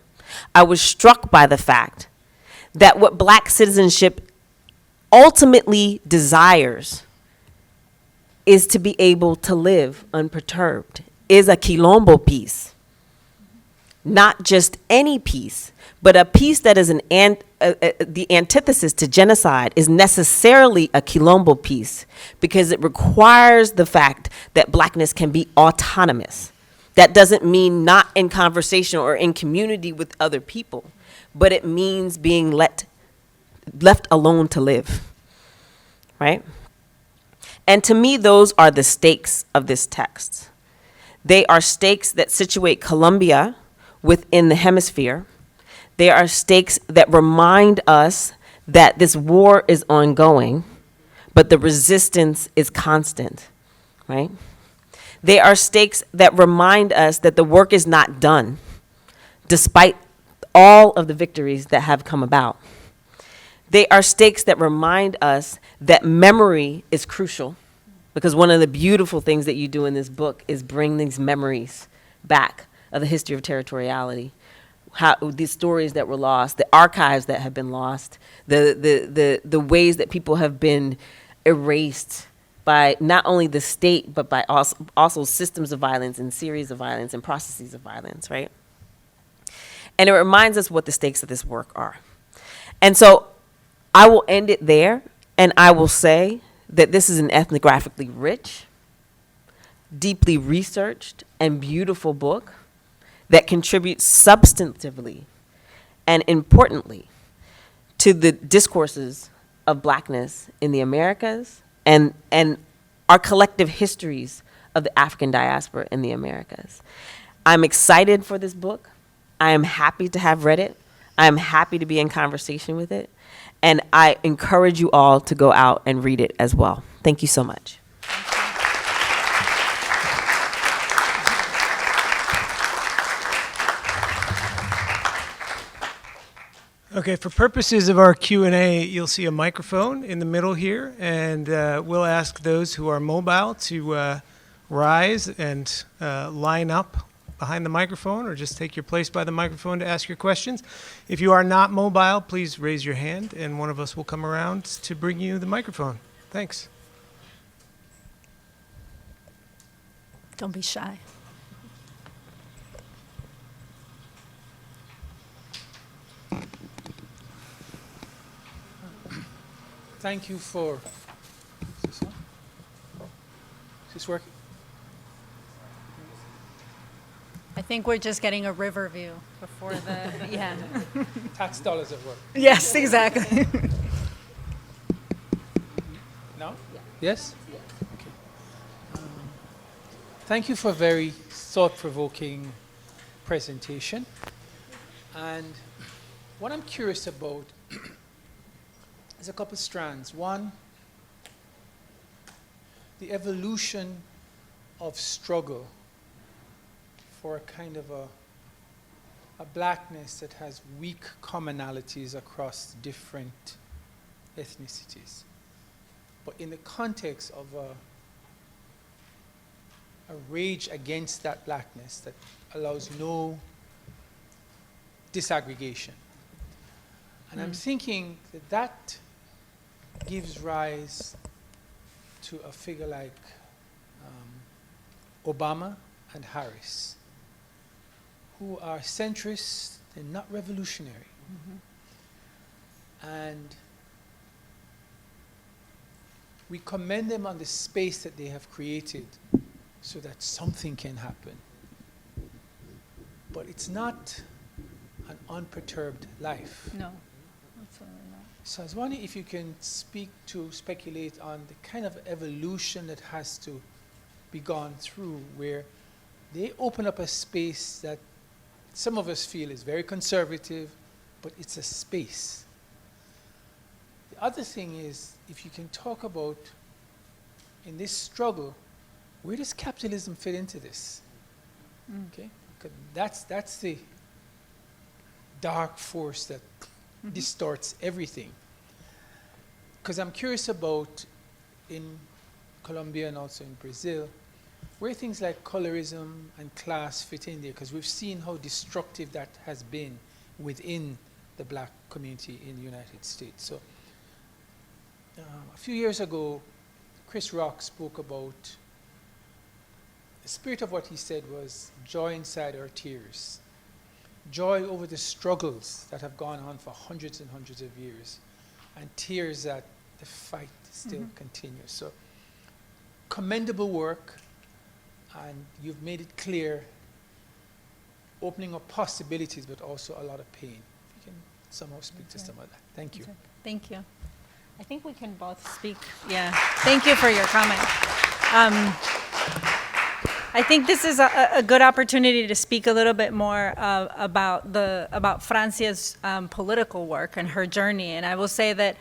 I was struck by the fact that what black citizenship ultimately desires is to be able to live unperturbed, is a Quilombo piece. not just any peace, but a peace that is the antithesis to genocide is necessarily a Quilombo peace, because it requires the fact that blackness can be autonomous. That doesn't mean not in conversation or in community with other people, but it means being left alone to live, right? And to me, those are the stakes of this text. They are stakes that situate Colombia within the hemisphere. They are stakes that remind us that this war is ongoing, but the resistance is constant, right? They are stakes that remind us that the work is not done, despite all of the victories that have come about. They are stakes that remind us that memory is crucial, because one of the beautiful things that you do in this book is bring these memories back of the history of territoriality, how these stories that were lost, the archives that have been lost, the ways that people have been erased by not only the state, but by also systems of violence and series of violence and processes of violence, right? And it reminds us what the stakes of this work are. And so I will end it there, and I will say that this is an ethnographically rich, deeply researched, and beautiful book that contributes substantively and importantly to the discourses of blackness in the Americas and our collective histories of the African diaspora in the Americas. I'm excited for this book. I am happy to have read it. I am happy to be in conversation with it. And I encourage you all to go out and read it as well. Thank you so much. Okay, for purposes of our Q&A, you'll see a microphone in the middle here, and we'll ask those who are mobile to rise and line up behind the microphone, or just take your place by the microphone to ask your questions. If you are not mobile, please raise your hand, and one of us will come around to bring you the microphone. Thanks. Don't be shy. Thank you for, is this working? I think we're just getting a river view before the, yeah. Tax dollars at work. Yes, exactly. No? Yes? Okay. Thank you for a very thought-provoking presentation. And what I'm curious about is a couple strands. One, the evolution of struggle for a kind of a blackness that has weak commonalities across different ethnicities. But in the context of a rage against that blackness that allows no disaggregation. And I'm thinking that that gives rise to a figure like Obama and Harris, who are centrists and not revolutionary. And we commend them on the space that they have created so that something can happen. But it's not an unperturbed life. No, absolutely not. So I was wondering if you can speculate on the kind of evolution that has to be gone through, where they open up a space that some of us feel is very conservative, but it's a space. The other thing is, if you can talk about, in this struggle, where does capitalism fit into this? Okay, 'cause that's the dark force that distorts everything. Because I'm curious about, in Colombia and also in Brazil, where things like colorism and class fit in there, because we've seen how destructive that has been within the black community in the United States. So a few years ago, Chris Rock spoke about the spirit of what he said was joy inside our tears. joy over the struggles that have gone on for hundreds and hundreds of years, and tears that the fight still continues. So, commendable work, and you've made it clear, opening up possibilities, but also a lot of pain. If you can somehow speak to some of that. Thank you. Thank you. I think we can both speak. Yeah. Thank you for your comment. I think this is a good opportunity to speak a little bit more about Francia's political work and her journey. And I will say that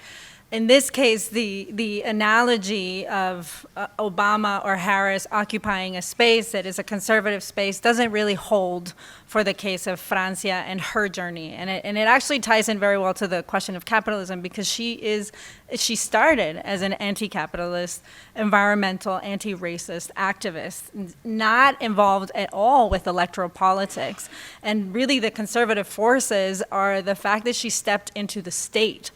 in this case, the analogy of Obama or Harris occupying a space that is a conservative space doesn't really hold for the case of Francia and her journey. And it actually ties in very well to the question of capitalism, because she started as an anti-capitalist, environmental, anti-racist activist, not involved at all with electoral politics. And really the conservative forces are the fact that she stepped into the state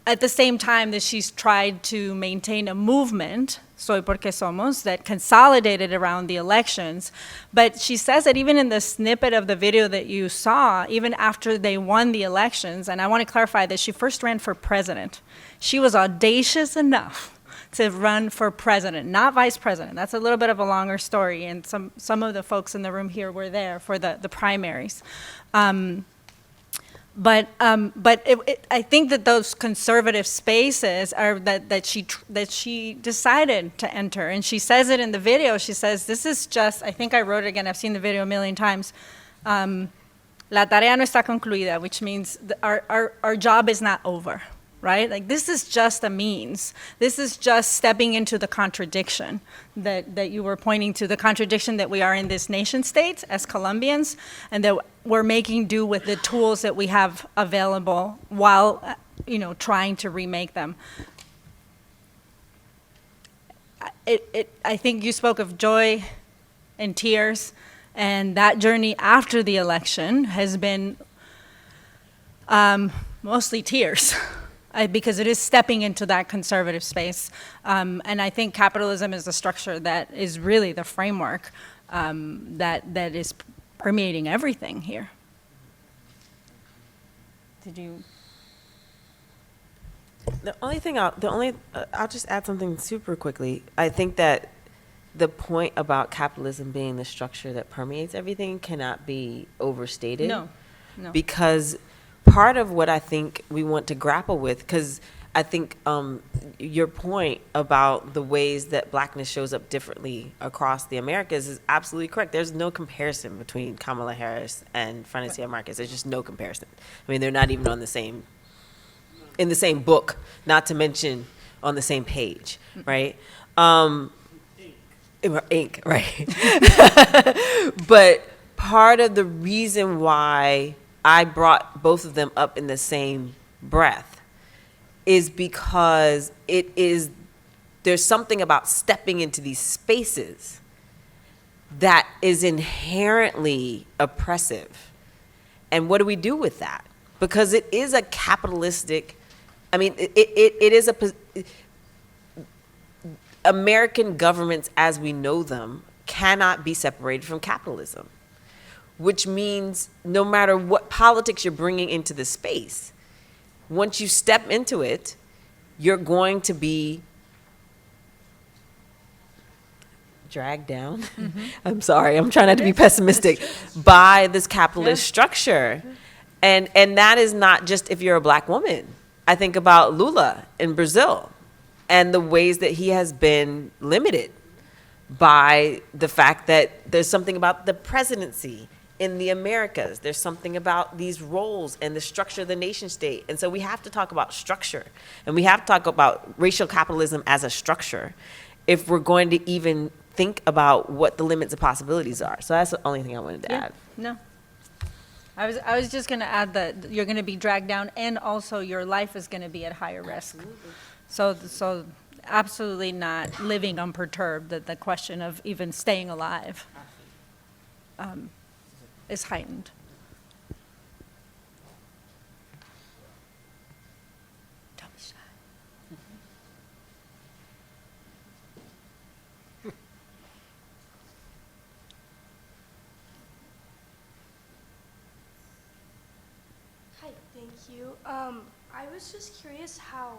at the same time that she's tried to maintain a movement, Soy Porque Somos, that consolidated around the elections. But she says that even in the snippet of the video that you saw, even after they won the elections, and I want to clarify that she first ran for president. She was audacious enough to run for president, not vice president. That's a little bit of a longer story, and some of the folks in the room here were there for the primaries. But I think that those conservative spaces are that she decided to enter, and she says it in the video. She says, "This is just." I think I wrote it again. I've seen the video a million times. La tarea no está concluida, which means our job is not over, right? Like, this is just a means. This is just stepping into the contradiction that you were pointing to, the contradiction that we are in this nation state as Colombians, and that we're making do with the tools that we have available while, trying to remake them. I think you spoke of joy and tears, and that journey after the election has been mostly tears. Because it is stepping into that conservative space. And I think capitalism is the structure that is really the framework that is permeating everything here. Did you? I'll just add something super quickly. I think that the point about capitalism being the structure that permeates everything cannot be overstated. No. Because part of what I think we want to grapple with, because I think your point about the ways that blackness shows up differently across the Americas is absolutely correct. There's no comparison between Kamala Harris and Francia Marquez. There's just no comparison. I mean, they're not even in the same book, not to mention on the same page, right? Ink, right? But part of the reason why I brought both of them up in the same breath is because there's something about stepping into these spaces that is inherently oppressive. And what do we do with that? Because it is a capitalistic, it is American governments as we know them cannot be separated from capitalism, which means no matter what politics you're bringing into the space, once you step into it, you're going to be dragged down. Mm-hmm. I'm sorry, I'm trying not to be pessimistic, by this capitalist structure. And that is not just if you're a black woman. I think about Lula in Brazil and the ways that he has been limited by the fact that there's something about the presidency in the Americas. There's something about these roles and the structure of the nation state. And so we have to talk about structure, and we have to talk about racial capitalism as a structure if we're going to even think about what the limits of possibilities are. So that's the only thing I wanted to add. No. I was just going to add that you're going to be dragged down, and also your life is going to be at higher risk. So absolutely not living unperturbed, that the question of even staying alive is heightened. Don't be shy. you. I was just curious how.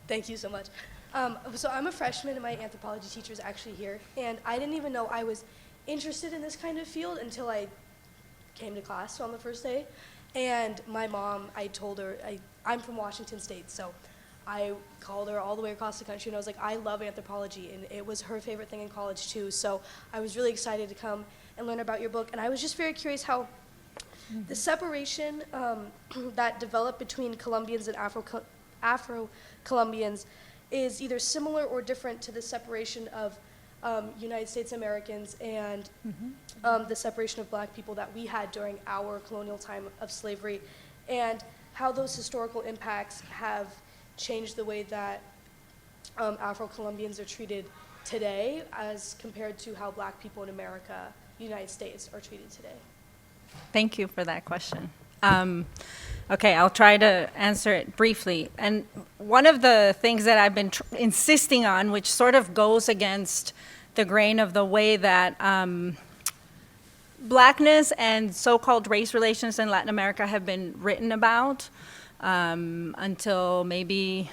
Thank you so much. So I'm a freshman, and my anthropology teacher is actually here, and I didn't even know I was interested in this kind of field until I came to class on the first day. And my mom, I told her, I'm from Washington State, so I called her all the way across the country, and I was like, I love anthropology, and it was her favorite thing in college too. So I was really excited to come and learn about your book, and I was just very curious how the separation that developed between Colombians and Afro-Colombians is either similar or different to the separation of United States Americans and the separation of black people that we had during our colonial time of slavery, and how those historical impacts have changed the way that Afro-Colombians are treated today as compared to how black people in America, United States, are treated today. Thank you for that question. Okay, I'll try to answer it briefly. And one of the things that I've been insisting on, which sort of goes against the grain of the way that blackness and so-called race relations in Latin America have been written about until maybe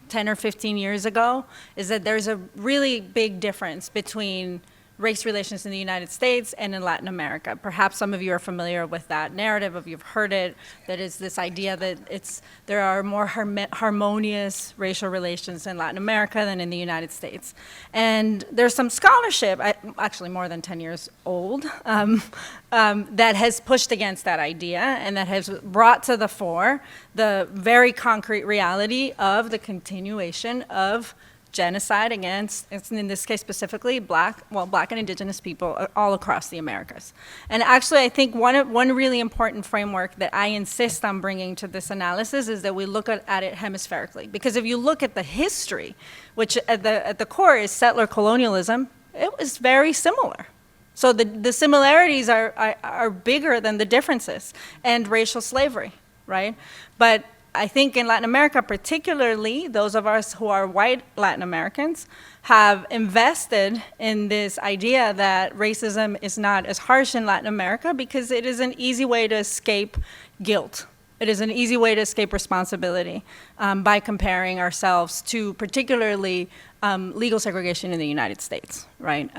10 or 15 years ago, is that there's a really big difference between race relations in the United States and in Latin America. Perhaps some of you are familiar with that narrative, if you've heard it, that is this idea that there are more harmonious racial relations in Latin America than in the United States. And there's some scholarship, actually more than 10 years old, that has pushed against that idea and that has brought to the fore the very concrete reality of the continuation of genocide against, in this case specifically, black and indigenous people all across the Americas. And actually, I think one really important framework that I insist on bringing to this analysis is that we look at it hemispherically. Because if you look at the history, which at the core is settler colonialism, it was very similar. So the similarities are bigger than the differences, and racial slavery, right? But I think in Latin America, particularly those of us who are white Latin Americans, have invested in this idea that racism is not as harsh in Latin America because it is an easy way to escape guilt. It is an easy way to escape responsibility by comparing ourselves to particularly legal segregation in the United States, right?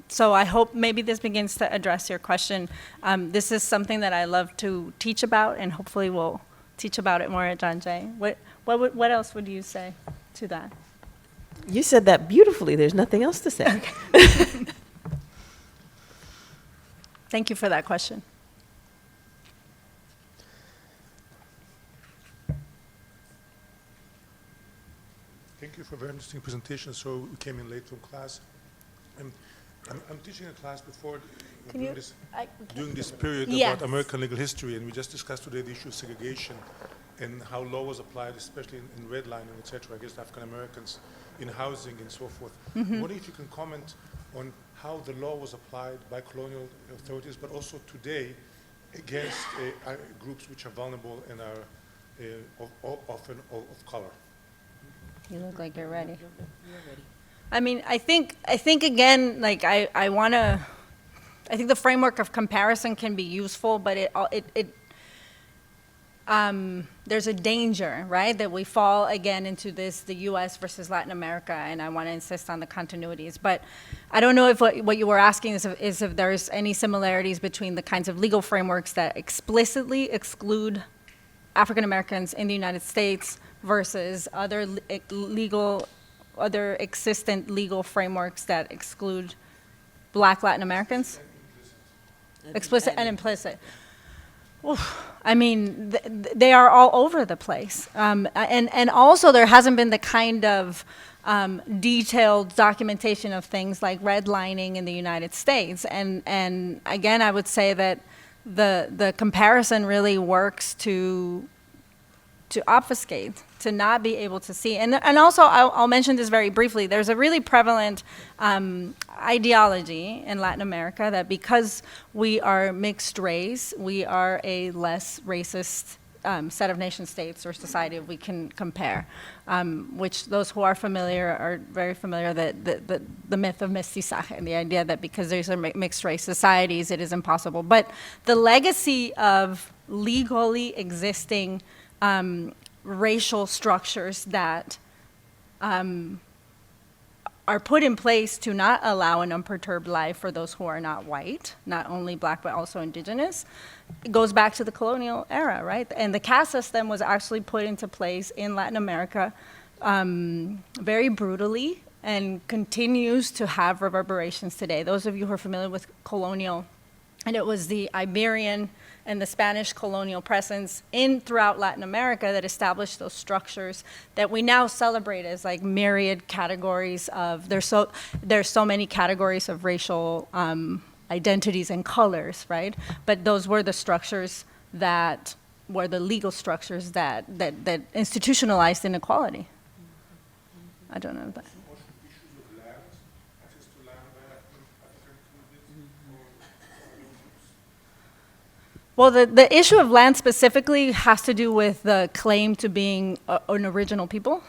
So I hope maybe this begins to address your question. This is something that I love to teach about, and hopefully we'll teach about it more at John Jay. What else would you say to that? You said that beautifully. There's nothing else to say. Thank you for that question. Thank you for a very interesting presentation. So we came in late from class. I'm teaching a class before during this period about American legal history, and we just discussed today the issue of segregation and how law was applied, especially in redlining, et cetera, against African Americans in housing and so forth. I'm wondering if you can comment on how the law was applied by colonial authorities, but also today against groups which are vulnerable and are often of color. You look like you're ready. I mean, I think again, like I think the framework of comparison can be useful, but there's a danger, right, that we fall again into the U.S. versus Latin America, and I want to insist on the continuities. But I don't know if what you were asking is if there's any similarities between the kinds of legal frameworks that explicitly exclude African Americans in the United States versus other existent legal frameworks that exclude Black Latin Americans? Explicit and implicit. Oof. I mean, they are all over the place. And also there hasn't been the kind of detailed documentation of things like redlining in the United States. And again, I would say that the comparison really works to obfuscate, to not be able to see. And also, I'll mention this very briefly, there's a really prevalent ideology in Latin America that because we are mixed race, we are a less racist set of nation states or society we can compare, which those who are familiar are very familiar that the myth of mestizaje and the idea that because these are mixed race societies, it is impossible. But the legacy of legally existing racial structures that are put in place to not allow an unperturbed life for those who are not white, not only black but also indigenous. It goes back to the colonial era, right? And the caste system was actually put into place in Latin America very brutally and continues to have reverberations today. Those of you who are familiar with colonial, and it was the Iberian and the Spanish colonial presence throughout Latin America that established those structures that we now celebrate as like myriad categories of, there's so many categories of racial identities and colors, right? But those were the structures that were the legal structures that institutionalized inequality. I don't know that. Well, the issue of land specifically has to do with the claim to being an original people,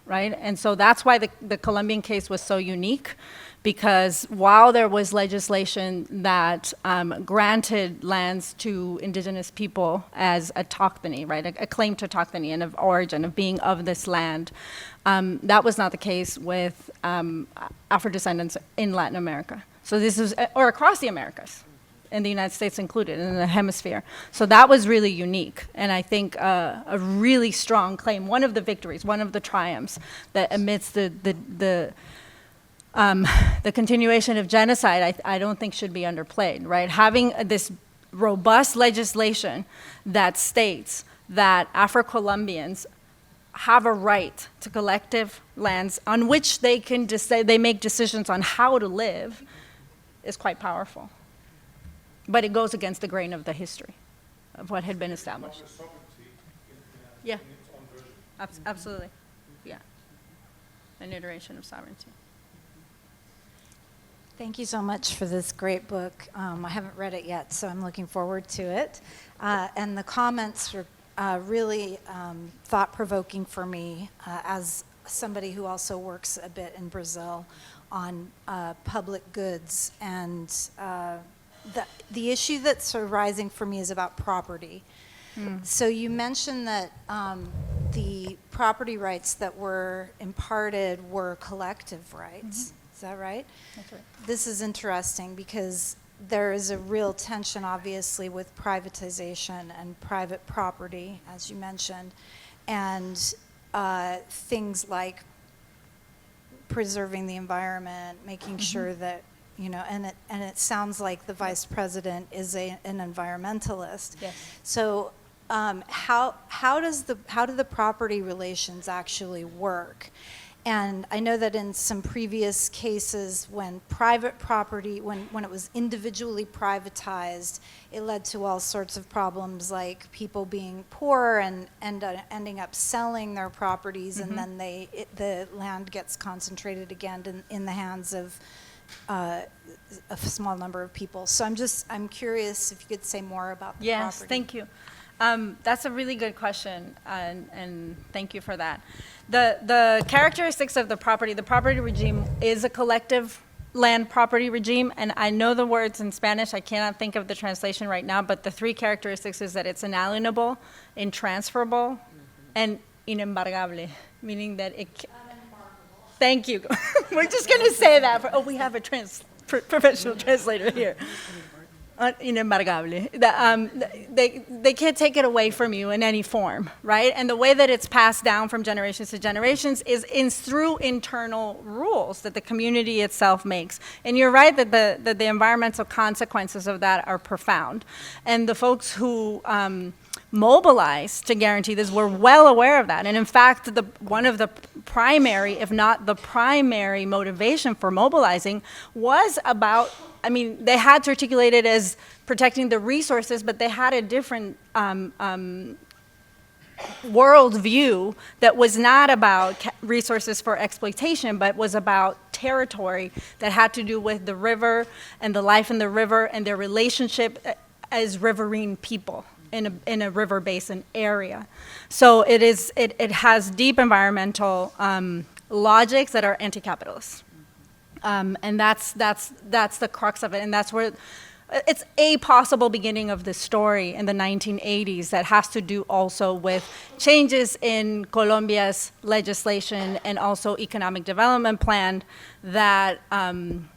right? And so that's why the Colombian case was so unique, because while there was legislation that granted lands to indigenous people as autochthony, right, a claim to autochthony and of origin, of being of this land, that was not the case with Afro-descendants in Latin America. So this is, or across the Americas, in the United States included, in the hemisphere. So that was really unique, and I think a really strong claim, one of the victories, one of the triumphs, that amidst the continuation of genocide, I don't think should be underplayed, right? Having this robust legislation that states that Afro-Colombians have a right to collective lands on which they can they make decisions on how to live is quite powerful. But it goes against the grain of the history of what had been established. Yeah, absolutely, yeah. An iteration of sovereignty. Thank you so much for this great book. I haven't read it yet, so I'm looking forward to it. And the comments were really thought-provoking for me as somebody who also works a bit in Brazil on public goods. And the issue that's sort of rising for me is about property. So you mentioned that the property rights that were imparted were collective rights. Is that right? That's right. This is interesting because there is a real tension, obviously, with privatization and private property, as you mentioned, and things like preserving the environment, making sure that, you know, and it sounds like the vice president is an environmentalist. Yes. So how do the property relations actually work? And I know that in some previous cases, when private property, when it was individually privatized, it led to all sorts of problems, like people being poor and ending up selling their properties, and then the land gets concentrated again in the hands of a small number of people. So I'm curious if you could say more about the property. Yes, thank you. That's a really good question, and thank you for that. The characteristics of the property regime is a collective land property regime, and I know the words in Spanish, I cannot think of the translation right now, but the three characteristics is that it's inalienable, intransferable, and inembargable, meaning that it thank you. We're just going to say that. We have a professional translator here. Inembargable. They can't take it away from you in any form, right? And the way that it's passed down from generations to generations is through internal rules that the community itself makes. And you're right that the environmental consequences of that are profound. And the folks who mobilized to guarantee this were well aware of that. And in fact, one of the primary, if not the primary motivation for mobilizing was about, I mean, they had to articulate it as protecting the resources, but they had a different worldview that was not about resources for exploitation, but was about territory that had to do with the river and the life in the river and their relationship as riverine people. in a river basin area. So it has deep environmental logics that are anti-capitalist. And that's the crux of it, and that's where it's a possible beginning of the story in the 1980s that has to do also with changes in Colombia's legislation and also economic development plan that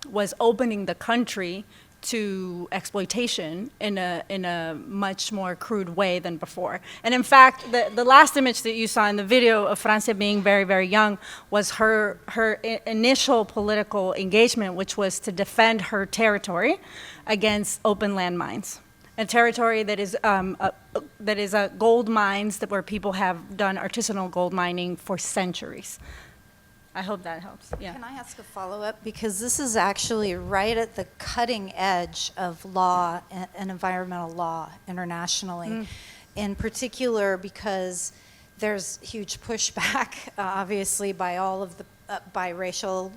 was opening the country to exploitation in a much more crude way than before. And in fact, the last image that you saw in the video of Francia being very, very young was her initial political engagement, which was to defend her territory against open land mines. A territory that is gold mines where people have done artisanal gold mining for centuries. I hope that helps. Yeah. Can I ask a follow-up? Because this is actually right at the cutting edge of law and environmental law internationally. In particular, because there's huge pushback, obviously, by all of the by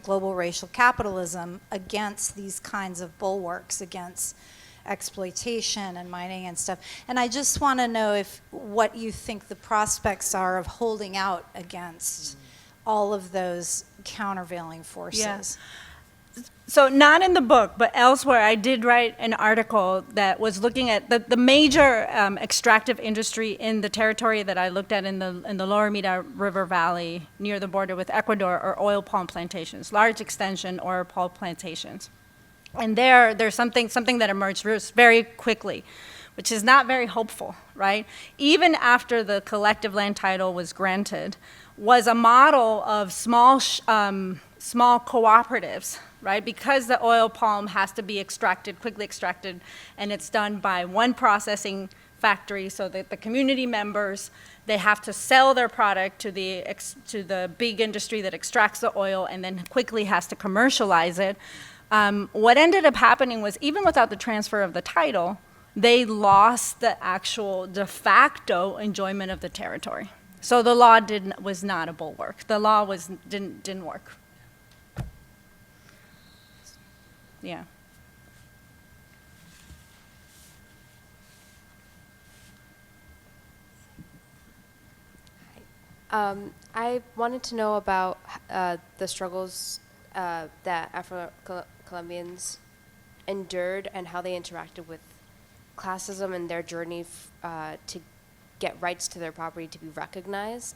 global racial capitalism against these kinds of bulwarks, against exploitation and mining and stuff. And I just want to know what you think the prospects are of holding out against all of those countervailing forces. Yeah. So not in the book, but elsewhere, I did write an article that was looking at the major extractive industry in the territory that I looked at in the Lower Mira River Valley near the border with Ecuador are oil palm plantations, large extension oil palm plantations. And there's something that emerged very quickly, which is not very hopeful, right? Even after the collective land title was granted, was a model of small cooperatives, right? Because the oil palm has to be quickly extracted, and it's done by one processing factory, so that the community members, they have to sell their product to the big industry that extracts the oil and then quickly has to commercialize it. What ended up happening was, even without the transfer of the title, they lost the actual de facto enjoyment of the territory. So the law was not a bulwark. The law didn't work. Yeah. I wanted to know about the struggles that Afro-Colombians endured and how they interacted with classism and their journey to get rights to their property to be recognized,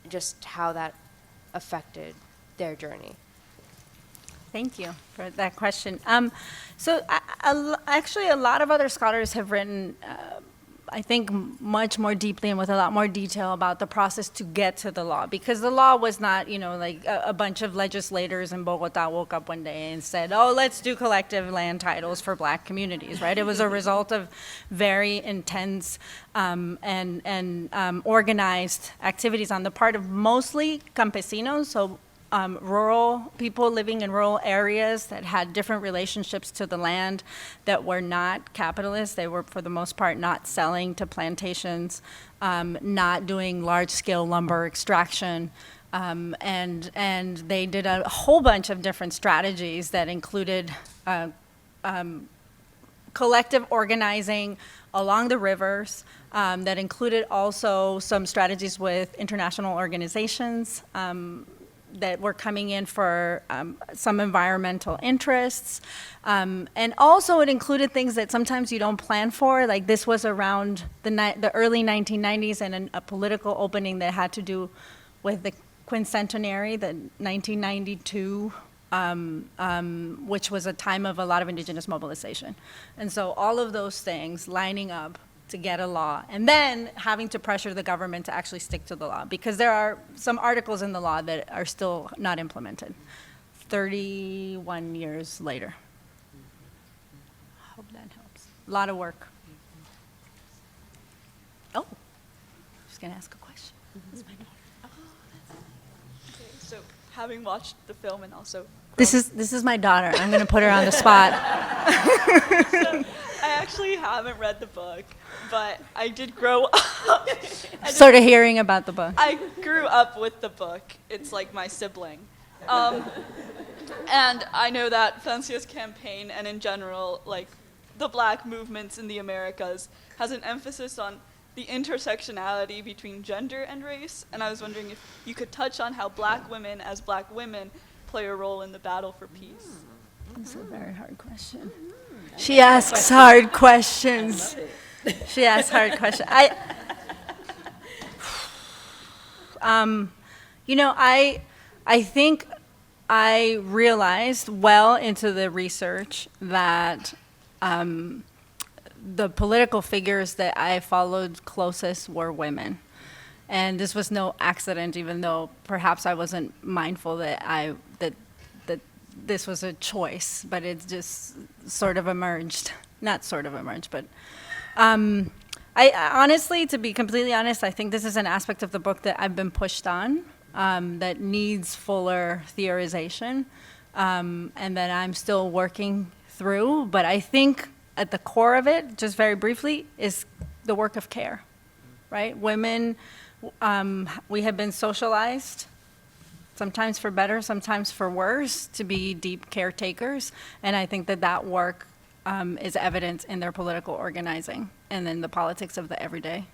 just how that affected their journey. Thank you for that question. So actually, a lot of other scholars have written, I think, much more deeply and with a lot more detail about the process to get to the law, because the law was not, like a bunch of legislators in Bogota woke up one day and said, oh, let's do collective land titles for black communities, right? It was a result of very intense and organized activities on the part of mostly campesinos, so rural people living in rural areas that had different relationships to the land, that were not capitalists. They were, for the most part, not selling to plantations, not doing large-scale lumber extraction, and they did a whole bunch of different strategies that included collective organizing along the rivers, that included also some strategies with international organizations that were coming in for some environmental interests. And also it included things that sometimes you don't plan for, like this was around the early 1990s and a political opening that had to do with the quincentenary, the 1992, which was a time of a lot of indigenous mobilization. And so all of those things lining up to get a law, and then having to pressure the government to actually stick to the law, because there are some articles in the law that are still not implemented 31 years later. Hope that helps. A lot of work. Oh, I was gonna ask a question. That's my daughter. Okay, so having watched the film and also this is my daughter. I'm gonna put her on the spot. So, I actually haven't read the book, but I did grow up. Sort of hearing about the book. I grew up with the book. It's like my sibling. And I know that Francia's campaign and in general, like the black movements in the Americas has an emphasis on the intersectionality between gender and race, and I was wondering if you could touch on how black women, as black women, play a role in the battle for peace. That's a very hard question. She asks hard questions. She asks hard questions. I think I realized well into the research that the political figures that I followed closest were women. And this was no accident, even though perhaps I wasn't mindful that that this was a choice, but it just sort of emerged. Not sort of emerged, but I honestly, to be completely honest, I think this is an aspect of the book that I've been pushed on, that needs fuller theorization, and that I'm still working through. But I think at the core of it, just very briefly, is the work of care, right? Women, we have been socialized, sometimes for better, sometimes for worse, to be deep caretakers. And I think that work is evident in their political organizing and in the politics of the everyday.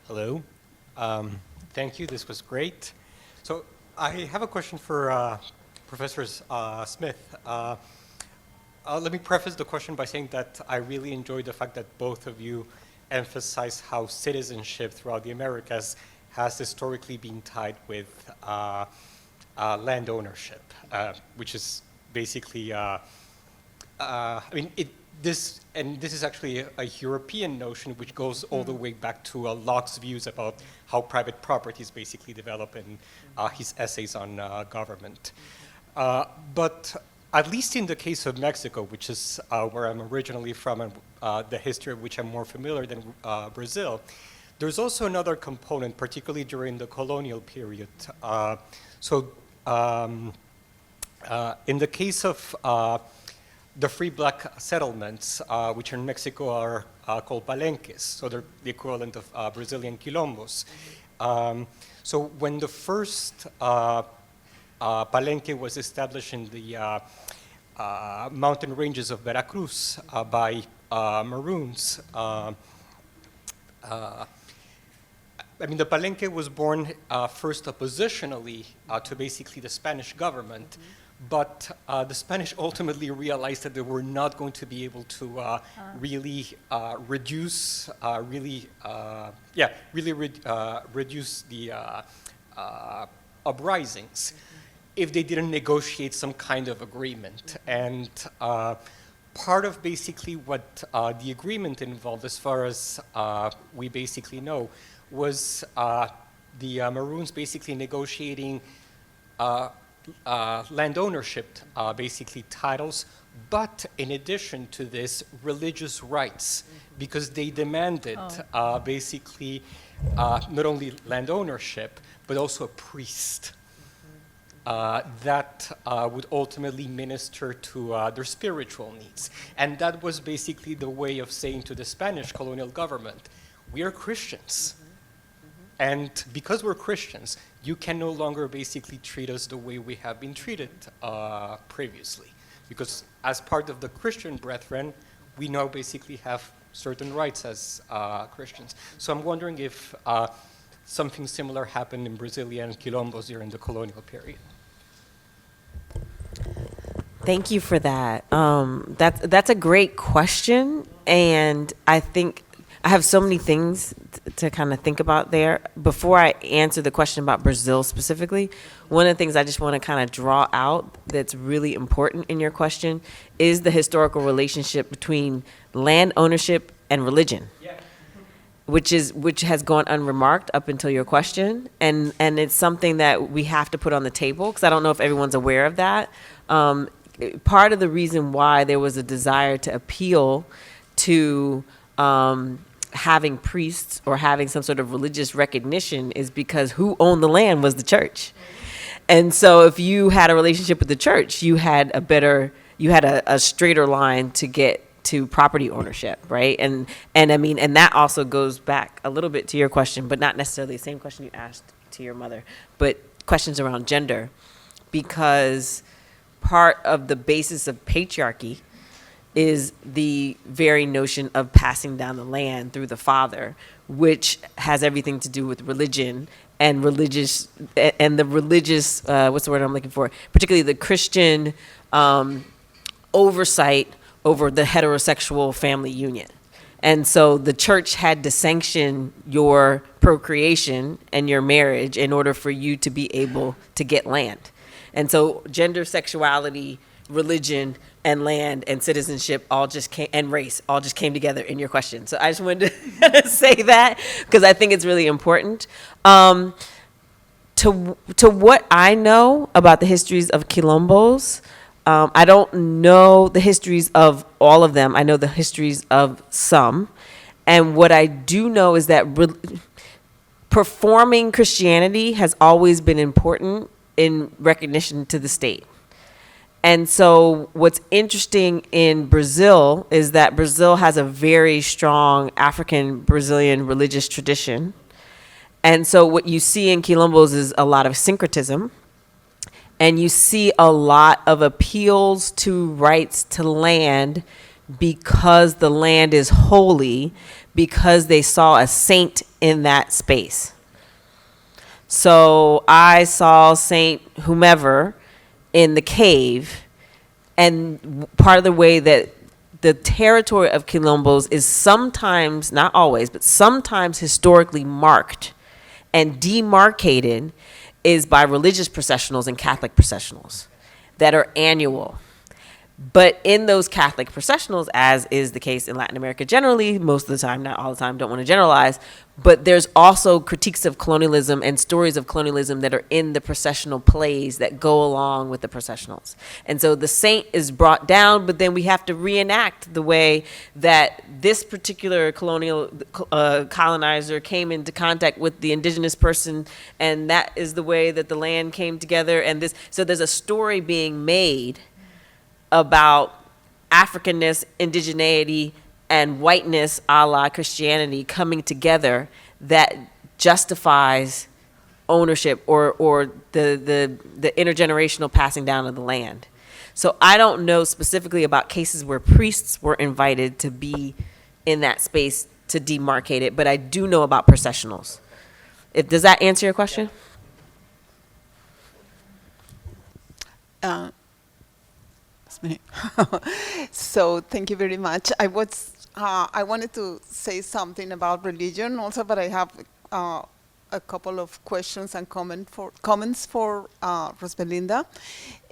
Hello. Thank you. This was great. So I have a question for Professor Smith. Let me preface the question by saying that I really enjoyed the fact that both of you emphasize how citizenship throughout the Americas has historically been tied with land ownership, which is basically, this is actually a European notion which goes all the way back to Locke's views about how private properties basically develop in his essays on government. But at least in the case of Mexico, which is where I'm originally from and the history of which I'm more familiar than Brazil, there's also another component, particularly during the colonial period. In the case of the free black settlements, which in Mexico are called palenques, so they're the equivalent of Brazilian quilombos. So when the first palenque was established in the mountain ranges of Veracruz by Maroons, the palenque was born first oppositionally to basically the Spanish government, but the Spanish ultimately realized that they were not going to be able to really reduce the uprisings if they didn't negotiate some kind of agreement. And part of basically what the agreement involved, as far as we basically know, was the Maroons basically negotiating land ownership, basically titles, but in addition to this, religious rights, because they demanded basically not only land ownership, but also a priest that would ultimately minister to their spiritual needs. And that was basically the way of saying to the Spanish colonial government, we are Christians. And because we're Christians, you can no longer basically treat us the way we have been treated previously. Because as part of the Christian brethren, we now basically have certain rights as Christians. So I'm wondering if something similar happened in Brazilian quilombos during the colonial period. Thank you for that. That's a great question, and I think I have so many things to kind of think about there. Before I answer the question about Brazil specifically, one of the things I just want to kind of draw out that's really important in your question is the historical relationship between land ownership and religion, which has gone unremarked up until your question, and it's something that we have to put on the table, because I don't know if everyone's aware of that. Part of the reason why there was a desire to appeal to having priests or having some sort of religious recognition is because who owned the land was the church. And so if you had a relationship with the church, you had a straighter line to get to property ownership, right? And that also goes back a little bit to your question, but not necessarily the same question you asked to your mother, but questions around gender, because part of the basis of patriarchy is the very notion of passing down the land through the father, which has everything to do with religion and the religious, what's the word I'm looking for? Particularly the Christian oversight over the heterosexual family union. And so the church had to sanction your procreation and your marriage in order for you to be able to get land. And so gender, sexuality, religion, and land and citizenship all just came, and race all just came together in your question. So I just wanted to say that because I think it's really important. To what I know about the histories of quilombos, I don't know the histories of all of them. I know the histories of some. And what I do know is that performing Christianity has always been important in recognition to the state. And so what's interesting in Brazil is that Brazil has a very strong African Brazilian religious tradition. And so what you see in quilombos is a lot of syncretism. And you see a lot of appeals to rights to land because the land is holy, because they saw a saint in that space. So I saw Saint whomever in the cave, and part of the way that the territory of quilombos is sometimes, not always, but sometimes historically marked and demarcated is by religious processionals and Catholic processionals that are annual. But in those Catholic processionals, as is the case in Latin America generally, most of the time, not all the time, don't want to generalize, but there's also critiques of colonialism and stories of colonialism that are in the processional plays that go along with the processionals. And so the saint is brought down, but then we have to reenact the way that this particular colonial colonizer came into contact with the indigenous person, and that is the way that the land came together. And this, so there's a story being made about Africanness, indigeneity, and whiteness a la Christianity coming together that justifies ownership or the intergenerational passing down of the land. So I don't know specifically about cases where priests were invited to be in that space to demarcate it, but I do know about processionals. Does that answer your question? So thank you very much. I wanted to say something about religion also, but I have a couple of questions and comments for Roosbelinda.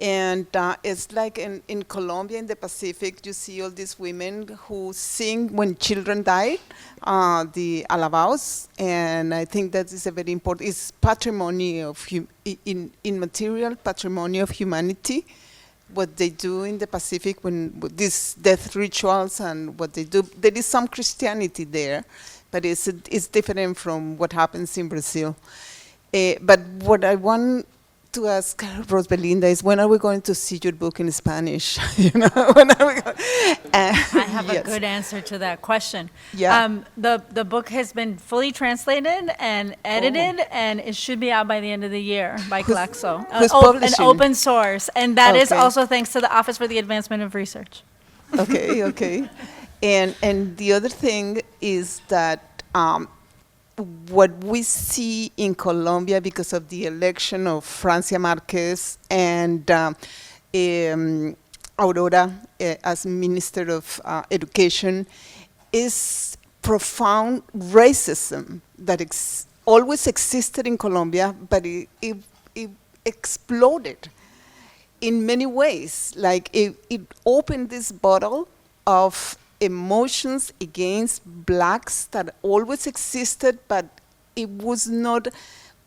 And it's like in Colombia, in the Pacific, you see all these women who sing when children die, the alabaos, and I think that is a very important, it's patrimony of, immaterial patrimony of humanity, what they do in the Pacific when these death rituals and what they do. There is some Christianity there, but it's different from what happens in Brazil. But what I want to ask Roosbelinda is, when are we going to see your book in Spanish? When are we going? I have a good answer to that question. Yeah. The book has been fully translated and edited, and it should be out by the end of the year by Glaxo. Who's publishing? An open source, and that is Okay. also thanks to the Office for the Advancement of Research. Okay. And the other thing is that what we see in Colombia because of the election of Francia Marquez and Aurora as Minister of Education is profound racism that always existed in Colombia, but it exploded in many ways. Like it opened this bottle of emotions against blacks that always existed, but it was not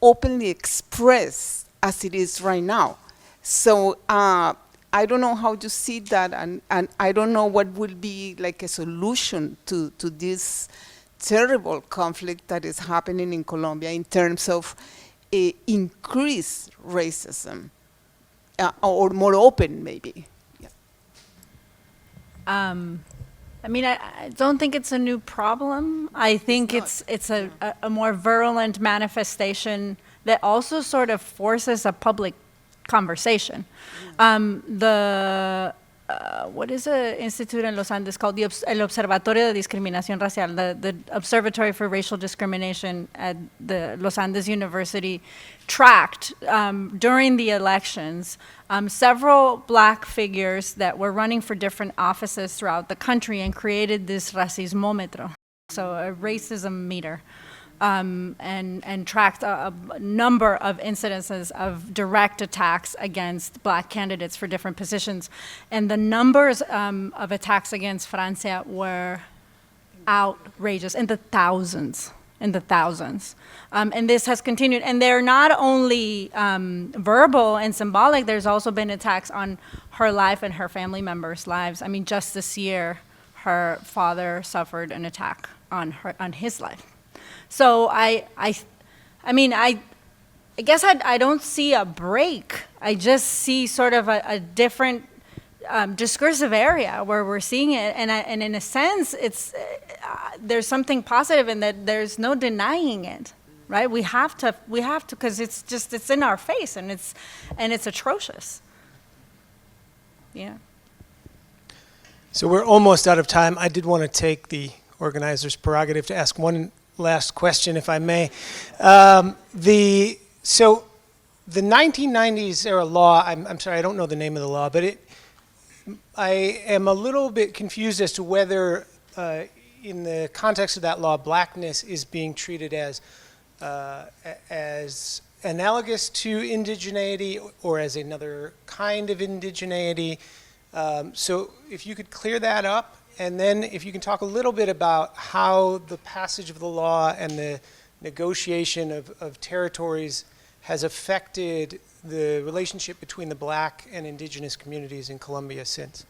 openly expressed as it is right now. So I don't know how to see that, and I don't know what will be like a solution to this terrible conflict that is happening in Colombia in terms of increased racism, or more open maybe. Yeah. I mean, I don't think it's a new problem. I think it's a more virulent manifestation that also sort of forces a public conversation. What is the institute in Los Andes called? El Observatorio de Discriminación Racial, the Observatory for Racial Discrimination at the Los Andes University tracked during the elections several black figures that were running for different offices throughout the country and created this racismómetro, so a racism meter. And tracked a number of incidences of direct attacks against black candidates for different positions. And the numbers of attacks against Francia were outrageous, in the thousands. And this has continued. And they're not only verbal and symbolic, there's also been attacks on her life and her family members' lives. I mean, just this year, her father suffered an attack on his life. So I guess I don't see a break. I just see sort of a different discursive area where we're seeing it, and in a sense, it's there's something positive in that. There's no denying it, right? We have to, because it's in our face, and it's atrocious. Yeah. So we're almost out of time. I did want to take the organizer's prerogative to ask one last question, if I may. The 1990s era law, I'm sorry, I don't know the name of the law, but I am a little bit confused as to whether in the context of that law, blackness is being treated as analogous to indigeneity or as another kind of indigeneity. So if you could clear that up. And then if you can talk a little bit about how the passage of the law and the negotiation of territories has affected the relationship between the black and indigenous communities in Colombia since.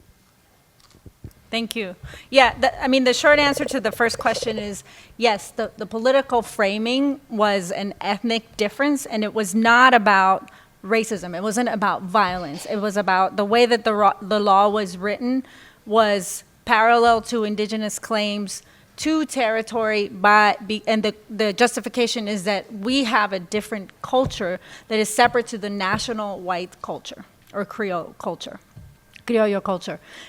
Thank you. Yeah, the short answer to the first question is yes, the political framing was an ethnic difference, and it was not about racism. It wasn't about violence. It was about the way that the law was written was parallel to indigenous claims to territory, and the justification is that we have a different culture that is separate to the national white culture or Criollo culture.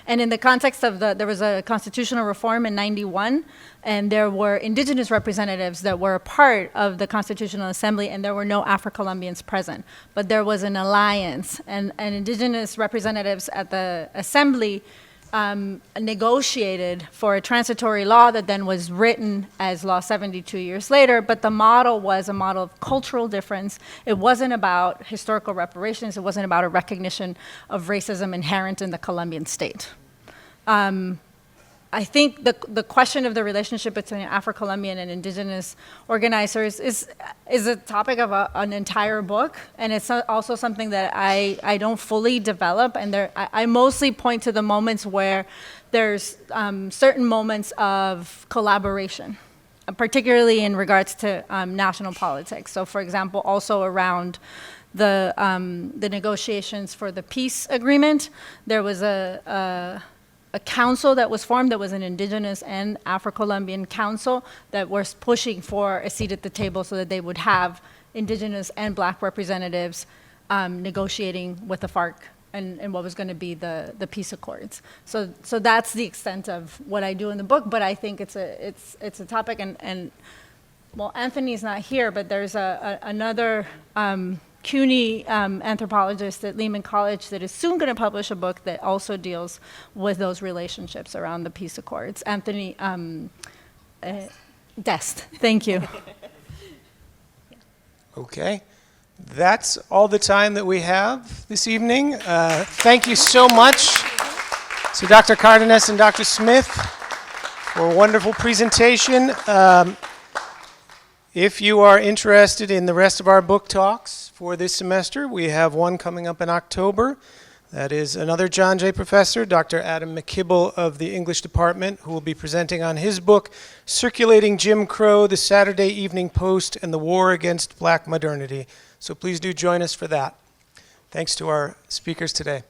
And in the context of there was a constitutional reform in '91, and there were indigenous representatives that were a part of the Constitutional Assembly, and there were no Afro-Colombians present. But there was an alliance, and indigenous representatives at the Assembly negotiated for a transitory law that then was written as law 72 years later, but the model was a model of cultural difference. It wasn't about historical reparations. It wasn't about a recognition of racism inherent in the Colombian state. I think the question of the relationship between Afro-Colombian and indigenous organizers is a topic of an entire book, and it's also something that I don't fully develop, and I mostly point to the moments where there's certain moments of collaboration, particularly in regards to national politics. So for example, also around the negotiations for the peace agreement, there was a council that was formed that was an indigenous and Afro-Colombian council that was pushing for a seat at the table so that they would have indigenous and black representatives negotiating with the FARC and what was going to be the peace accords. So that's the extent of what I do in the book, but I think it's a topic, and well, Anthony's not here, but there's another CUNY anthropologist at Lehman College that is soon going to publish a book that also deals with those relationships around the peace accords. Anthony Dest, thank you. Okay, that's all the time that we have this evening. Thank you so much to Dr. Cárdenas and Dr. Smith for a wonderful presentation. If you are interested in the rest of our book talks for this semester, we have one coming up in October. That is another John Jay professor, Dr. Adam McKibble of the English department, who will be presenting on his book, Circulating Jim Crow, the Saturday Evening Post, and the War Against Black Modernity. So please do join us for that. Thanks to our speakers today.